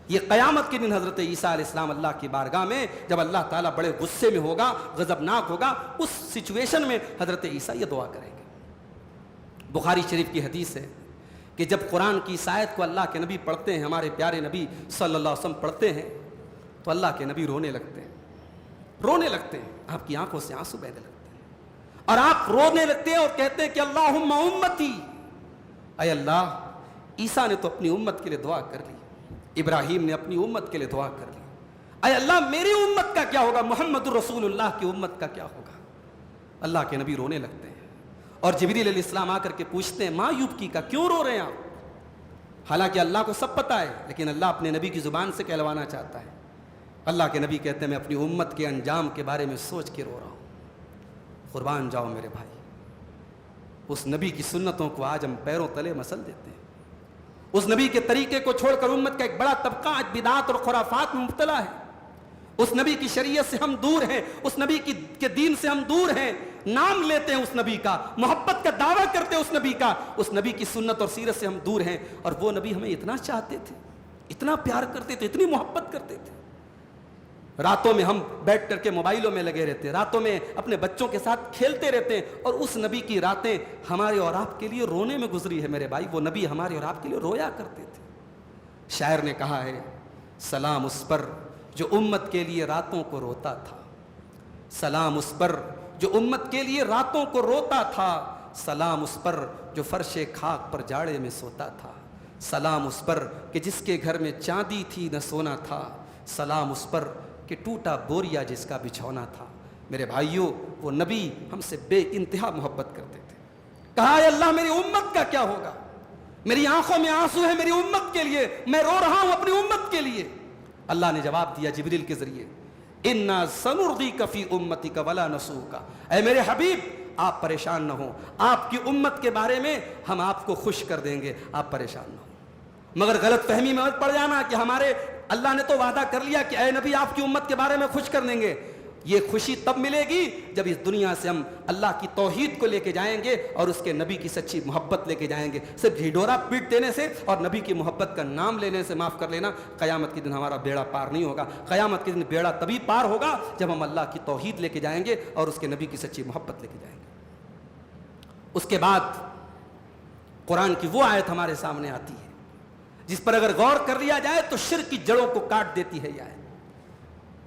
یہ قیامت کے دن حضرت عیسیٰ علیہ السلام اللہ کی بارگاہ میں جب اللہ تعالیٰ بڑے غصے میں ہوگا, غضبناک ہوگا, اس سچویشن میں حضرت عیسیٰ یہ دعا کریں گے. بخاری شریف کی حدیث ہے کہ جب قرآن کی اس آیت کو اللہ کے نبی پڑھتے ہیں, ہمارے پیارے نبی صلی اللہ علیہ وسلم پڑھتے ہیں, تو اللہ کے نبی رونے لگتے ہیں, آپ کی آنکھوں سے آنسو بہنے لگتے ہیں اور آپ رونے لگتے ہیں اور کہتے ہیں کہ اللہم امتی, اے اللہ عیسیٰ نے تو اپنی امت کے لیے دعا کر لی, ابراہیم نے اپنی امت کے لیے دعا کر لی, اے اللہ میری امت کا کیا ہوگا, محمد الرسول اللہ کی امت کا کیا ہوگا. اللہ کے نبی رونے لگتے ہیں اور جبریل علیہ السلام آ کر کے پوچھتے ہیں ماں یبکی کا, کیوں رو رہے ہیں آپ؟ حالانکہ اللہ کو سب پتہ ہے, لیکن اللہ اپنے نبی کی زبان سے کہلوانا چاہتا ہے. اللہ کے نبی کہتے ہیں میں اپنی امت کے انجام کے بارے میں سوچ کے رو رہا ہوں. قربان جاؤ میرے بھائی, اس نبی کی سنتوں کو آج ہم پیروں تلے مسل دیتے ہیں. اس نبی کے طریقے کو چھوڑ کر امت کا ایک بڑا طبقہ آج بدعات اور خرافات میں مبتلا ہے. اس نبی کی شریعت سے ہم دور ہیں, اس نبی کے دین سے ہم دور ہیں. نام لیتے ہیں اس نبی کا, محبت کا دعویٰ کرتے ہیں اس نبی کا, اس نبی کی سنت اور سیرت سے ہم دور ہیں. اور وہ نبی ہمیں اتنا چاہتے تھے, اتنا پیار کرتے تھے, اتنی محبت کرتے تھے. راتوں میں ہم بیٹھ کر کے موبائلوں میں لگے رہتے, راتوں میں اپنے بچوں کے ساتھ کھیلتے رہتے ہیں, اور اس نبی کی راتیں ہمارے اور آپ کے لیے رونے میں گزری ہے میرے بھائی. وہ نبی ہمارے اور آپ کے لیے رویا کرتے تھے. شاعر نے کہا ہے سلام اس پر جو امت کے لیے راتوں کو روتا تھا, سلام اس پر جو امت کے لیے راتوں کو روتا تھا, سلام اس پر جو فرش خاک پر جاڑے میں سوتا تھا, سلام اس پر کہ جس کے گھر میں چاندی تھی نہ سونا تھا, سلام اس پر کہ ٹوٹا بوریا جس کا بچھونا تھا. میرے بھائیوں, وہ نبی ہم سے بے انتہا محبت کرتے تھے. کہا اے اللہ میری امت کا کیا ہوگا, میری آنکھوں میں آنسو ہے میری امت کے لیے, میں رو رہا ہوں اپنی امت کے لیے. اللہ نے جواب دیا جبریل کے ذریعے, اِنَّا سَنُرْضِيكَ فِي أُمَّتِكَ وَلَا نَسُوكَ, اے میرے حبیب آپ پریشان نہ ہوں, آپ کی امت کے بارے میں ہم آپ کو خوش کر دیں گے, آپ پریشان نہ ہوں. مگر غلط فہمی میں مت پڑ جانا کہ ہمارے اللہ نے تو وعدہ کر لیا کہ اے نبی آپ کی امت کے بارے میں خوش کر دیں گے. یہ خوشی تب ملے گی جب اس دنیا سے ہم اللہ کی توحید کو لے کے جائیں گے اور اس کے نبی کی سچی محبت لے کے جائیں گے. صرف ڈھیڈورا پیٹ دینے سے اور نبی کی محبت کا نام لینے سے معاف کر لینا, قیامت کے دن ہمارا بیڑا پار نہیں ہوگا. قیامت کے دن بیڑا تبھی پار ہوگا جب ہم اللہ کی توحید لے کے جائیں گے اور اس کے نبی کی سچی محبت لے کے جائیں گے. اس کے بعد قرآن کی وہ آیت ہمارے سامنے آتی ہے جس پر اگر غور کر لیا جائے تو شرک کی جڑوں کو کاٹ دیتی ہے. یہ آیت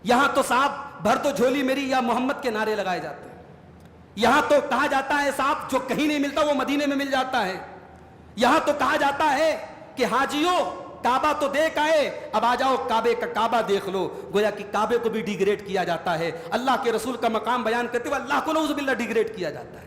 یہاں تو صاحب بھر تو جھولی میری یا محمد کے نعرے لگائے جاتے ہیں. یہاں تو کہا جاتا ہے صاحب جو کہیں نہیں ملتا وہ مدینے میں مل جاتا ہے. یہاں تو کہا جاتا ہے کہ حاجیوں کعبہ تو دیکھ آئے, اب آ جاؤ کعبے کا کعبہ دیکھ لو. گویا کہ کعبے کو بھی ڈیگریڈ کیا جاتا ہے, اللہ کے رسول کا مقام بیان کرتے ہوئے اللہ کو نعوذ باللہ ڈیگریڈ کیا جاتا ہے.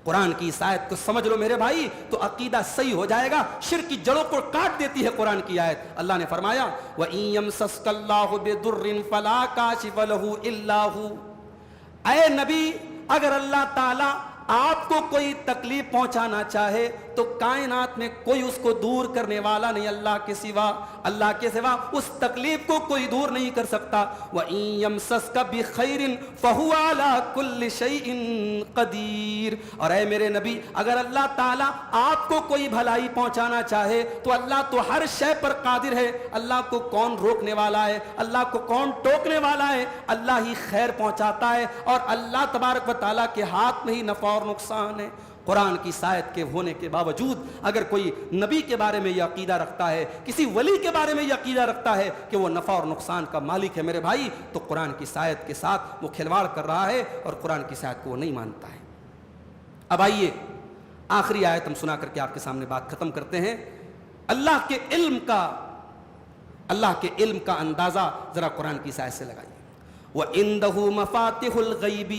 قرآن کی اس آیت کو سمجھ لو میرے بھائی تو عقیدہ صحیح ہو جائے گا. شرک کی جڑوں کو کاٹ دیتی ہے قرآن کی آیت. اللہ نے فرمایا وَإِن يَمْسَسْكَ اللَّهُ بِضُرٍّ فَلَا كَاشِفَ لَهُ إِلَّا هُوَ, اے نبی اگر اللہ تعالیٰ آپ کو کوئی تکلیف پہنچانا چاہے تو کائنات میں کوئی اس کو دور کرنے والا نہیں اللہ کے سوا. اللہ کے سوا اس تکلیف کو کوئی دور نہیں کر سکتا. وَإِن يَمْسَسْكَ بِخَيْرٍ فَهُوَ عَلَى كُلِّ شَيْءٍ قَدِيرٌ, اور اے میرے نبی اگر اللہ تعالیٰ آپ کو کوئی بھلائی پہنچانا چاہے تو اللہ تو ہر شے پر قادر ہے. اللہ کو کون روکنے والا ہے, اللہ کو کون ٹوکنے والا ہے. اللہ ہی خیر پہنچاتا ہے اور اللہ تبارک و تعالیٰ کے ہاتھ میں ہی نفع اور نقصان ہے. قرآن کی آیت کے ہونے کے باوجود اگر کوئی نبی کے بارے میں یہ عقیدہ رکھتا ہے, کسی ولی کے بارے میں یہ عقیدہ رکھتا ہے کہ وہ نفع اور نقصان کا مالک ہے میرے بھائی, تو قرآن کی آیت کے ساتھ وہ کھلواڑ کر رہا ہے اور قرآن کی آیت کو وہ نہیں مانتا ہے. اب آئیے آخری آیت ہم سنا کر کے آپ کے سامنے بات ختم کرتے ہیں. اللہ کے علم کا اندازہ ذرا قرآن کی آیت سے لگائیے. وَعِندَهُ مَفَاتِحُ الْغَيْبِ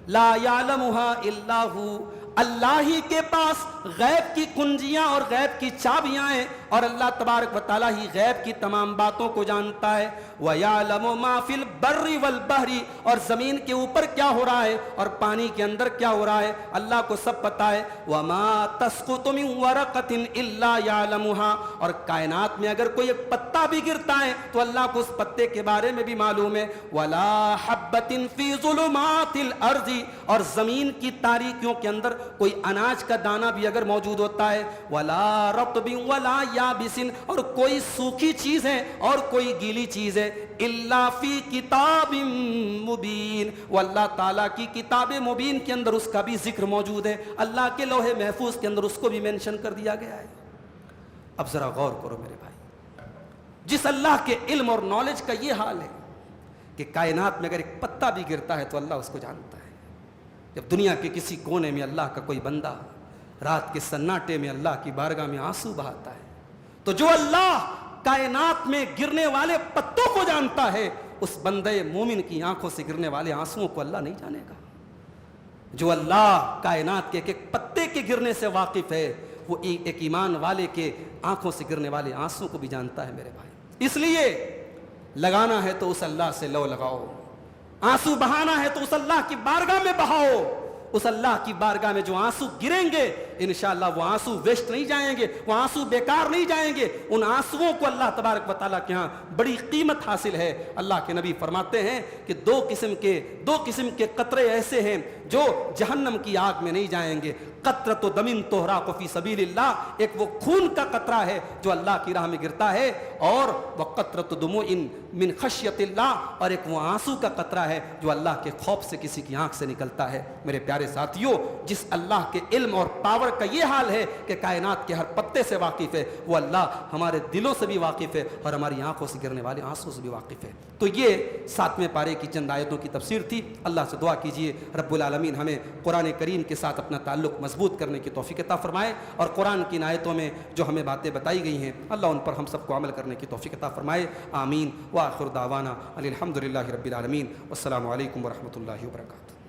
لَا يَعْلَمُهَا إِلَّا هُوَ, اللہ ہی کے پاس غیب کی کنجیاں اور غیب کی چابیاں ہیں اور اللہ تبارک و تعالیٰ ہی غیب کی تمام باتوں کو جانتا ہے. وَيَعْلَمُ مَا فِي الْبَرِّ وَالْبَحْرِ, اور زمین کے اوپر کیا ہو رہا ہے اور پانی کے اندر کیا ہو رہا ہے اللہ کو سب پتہ ہے. وَمَا تَسْقُطُ مِن وَرَقَةٍ إِلَّا يَعْلَمُهَا, اور کائنات میں اگر کوئی ایک پتا بھی گرتا ہے تو اللہ کو اس پتے کے بارے میں بھی معلوم ہے. وَلَا حَبَّةٍ فِي ظُلُمَاتِ الْأَرْضِ, اور زمین کی تاریکیوں کے اندر کوئی اناج کا دانہ بھی اگر موجود ہوتا ہے. وَلَا رَطْبٍ وَلَا يَابِسٍ, اور کوئی سوکھی چیز ہے اور کوئی گیلی چیز ہے. إِلَّا فِي كِتَابٍ مُبِينٍ, وہ اللہ تعالیٰ کی کتاب مبین کے اندر اس کا بھی ذکر موجود ہے. اللہ کے لوح محفوظ کے اندر اس کو بھی مینشن کر دیا گیا ہے. اب ذرا غور کرو میرے بھائی, جس اللہ کے علم اور نالج کا یہ حال ہے کہ کائنات میں اگر ایک پتا بھی گرتا ہے تو اللہ اس کو جانتا ہے. جب دنیا کے کسی کونے میں اللہ کا کوئی بندہ رات کے سناٹے میں اللہ کی بارگاہ میں آنسو بہاتا ہے تو جو اللہ کائنات میں گرنے والے پتوں کو جانتا ہے اس بندے مومن کی آنکھوں سے گرنے والے آنسوؤں کو اللہ نہیں جانے گا؟ جو اللہ کائنات کے ایک پتے کے گرنے سے واقف ہے، وہ ایک ایمان والے کے آنکھوں سے گرنے والے آنسو کو بھی جانتا ہے میرے بھائی۔ اس لیے لگانا ہے تو اس اللہ سے لو لگاؤ، آنسو بہانا ہے تو اس اللہ کی بارگاہ میں بہاؤ۔ اس اللہ کی بارگاہ میں جو آنسو گریں گے انشاءاللہ وہ آنسو ویسٹ نہیں جائیں گے، وہ آنسو بیکار نہیں جائیں گے، ان آنسوؤں کو اللہ تبارک و تعالیٰ کے ہاں بڑی قیمت حاصل ہے۔ اللہ کے نبی فرماتے ہیں کہ دو قسم کے قطرے ایسے ہیں جو جہنم کی آگ میں نہیں جائیں گے، قطرۃ دم تحرق فی سبیل اللہ، ایک وہ خون کا قطرہ ہے جو اللہ کی راہ میں گرتا ہے، اور وہ قطرۃ دموع من خشیت اللہ، اور ایک وہ آنسو کا قطرہ ہے جو اللہ کے خوف سے کسی کی آنکھ سے نکلتا ہے۔ میرے پیارے ساتھیوں، جس اللہ کے علم اور پاور کا یہ حال ہے کہ کائنات کے ہر پتے سے واقف ہے، وہ اللہ ہمارے دلوں سے بھی واقف ہے اور ہماری آنکھوں سے گرنے والے آنسو سے بھی واقف ہے۔ تو یہ 7ویں پارے کی چند آیتوں کی تفسیر تھی۔ اللہ سے دعا کیجئے رب العالمین ہمیں قرآن کریم کے ساتھ اپنا تعلق مضبوط کرنے کی توفیق عطا فرمائے، اور قرآن کی آیتوں میں جو ہمیں باتیں بتائی گئی ہیں اللہ ان پر ہم سب کو عمل کرنے کی توفیق عطا فرمائے۔ آمین۔ وآخر دعوانا الحمدللہ رب العالمین، والسلام علیکم ورحمۃ اللہ وبرکاتہ۔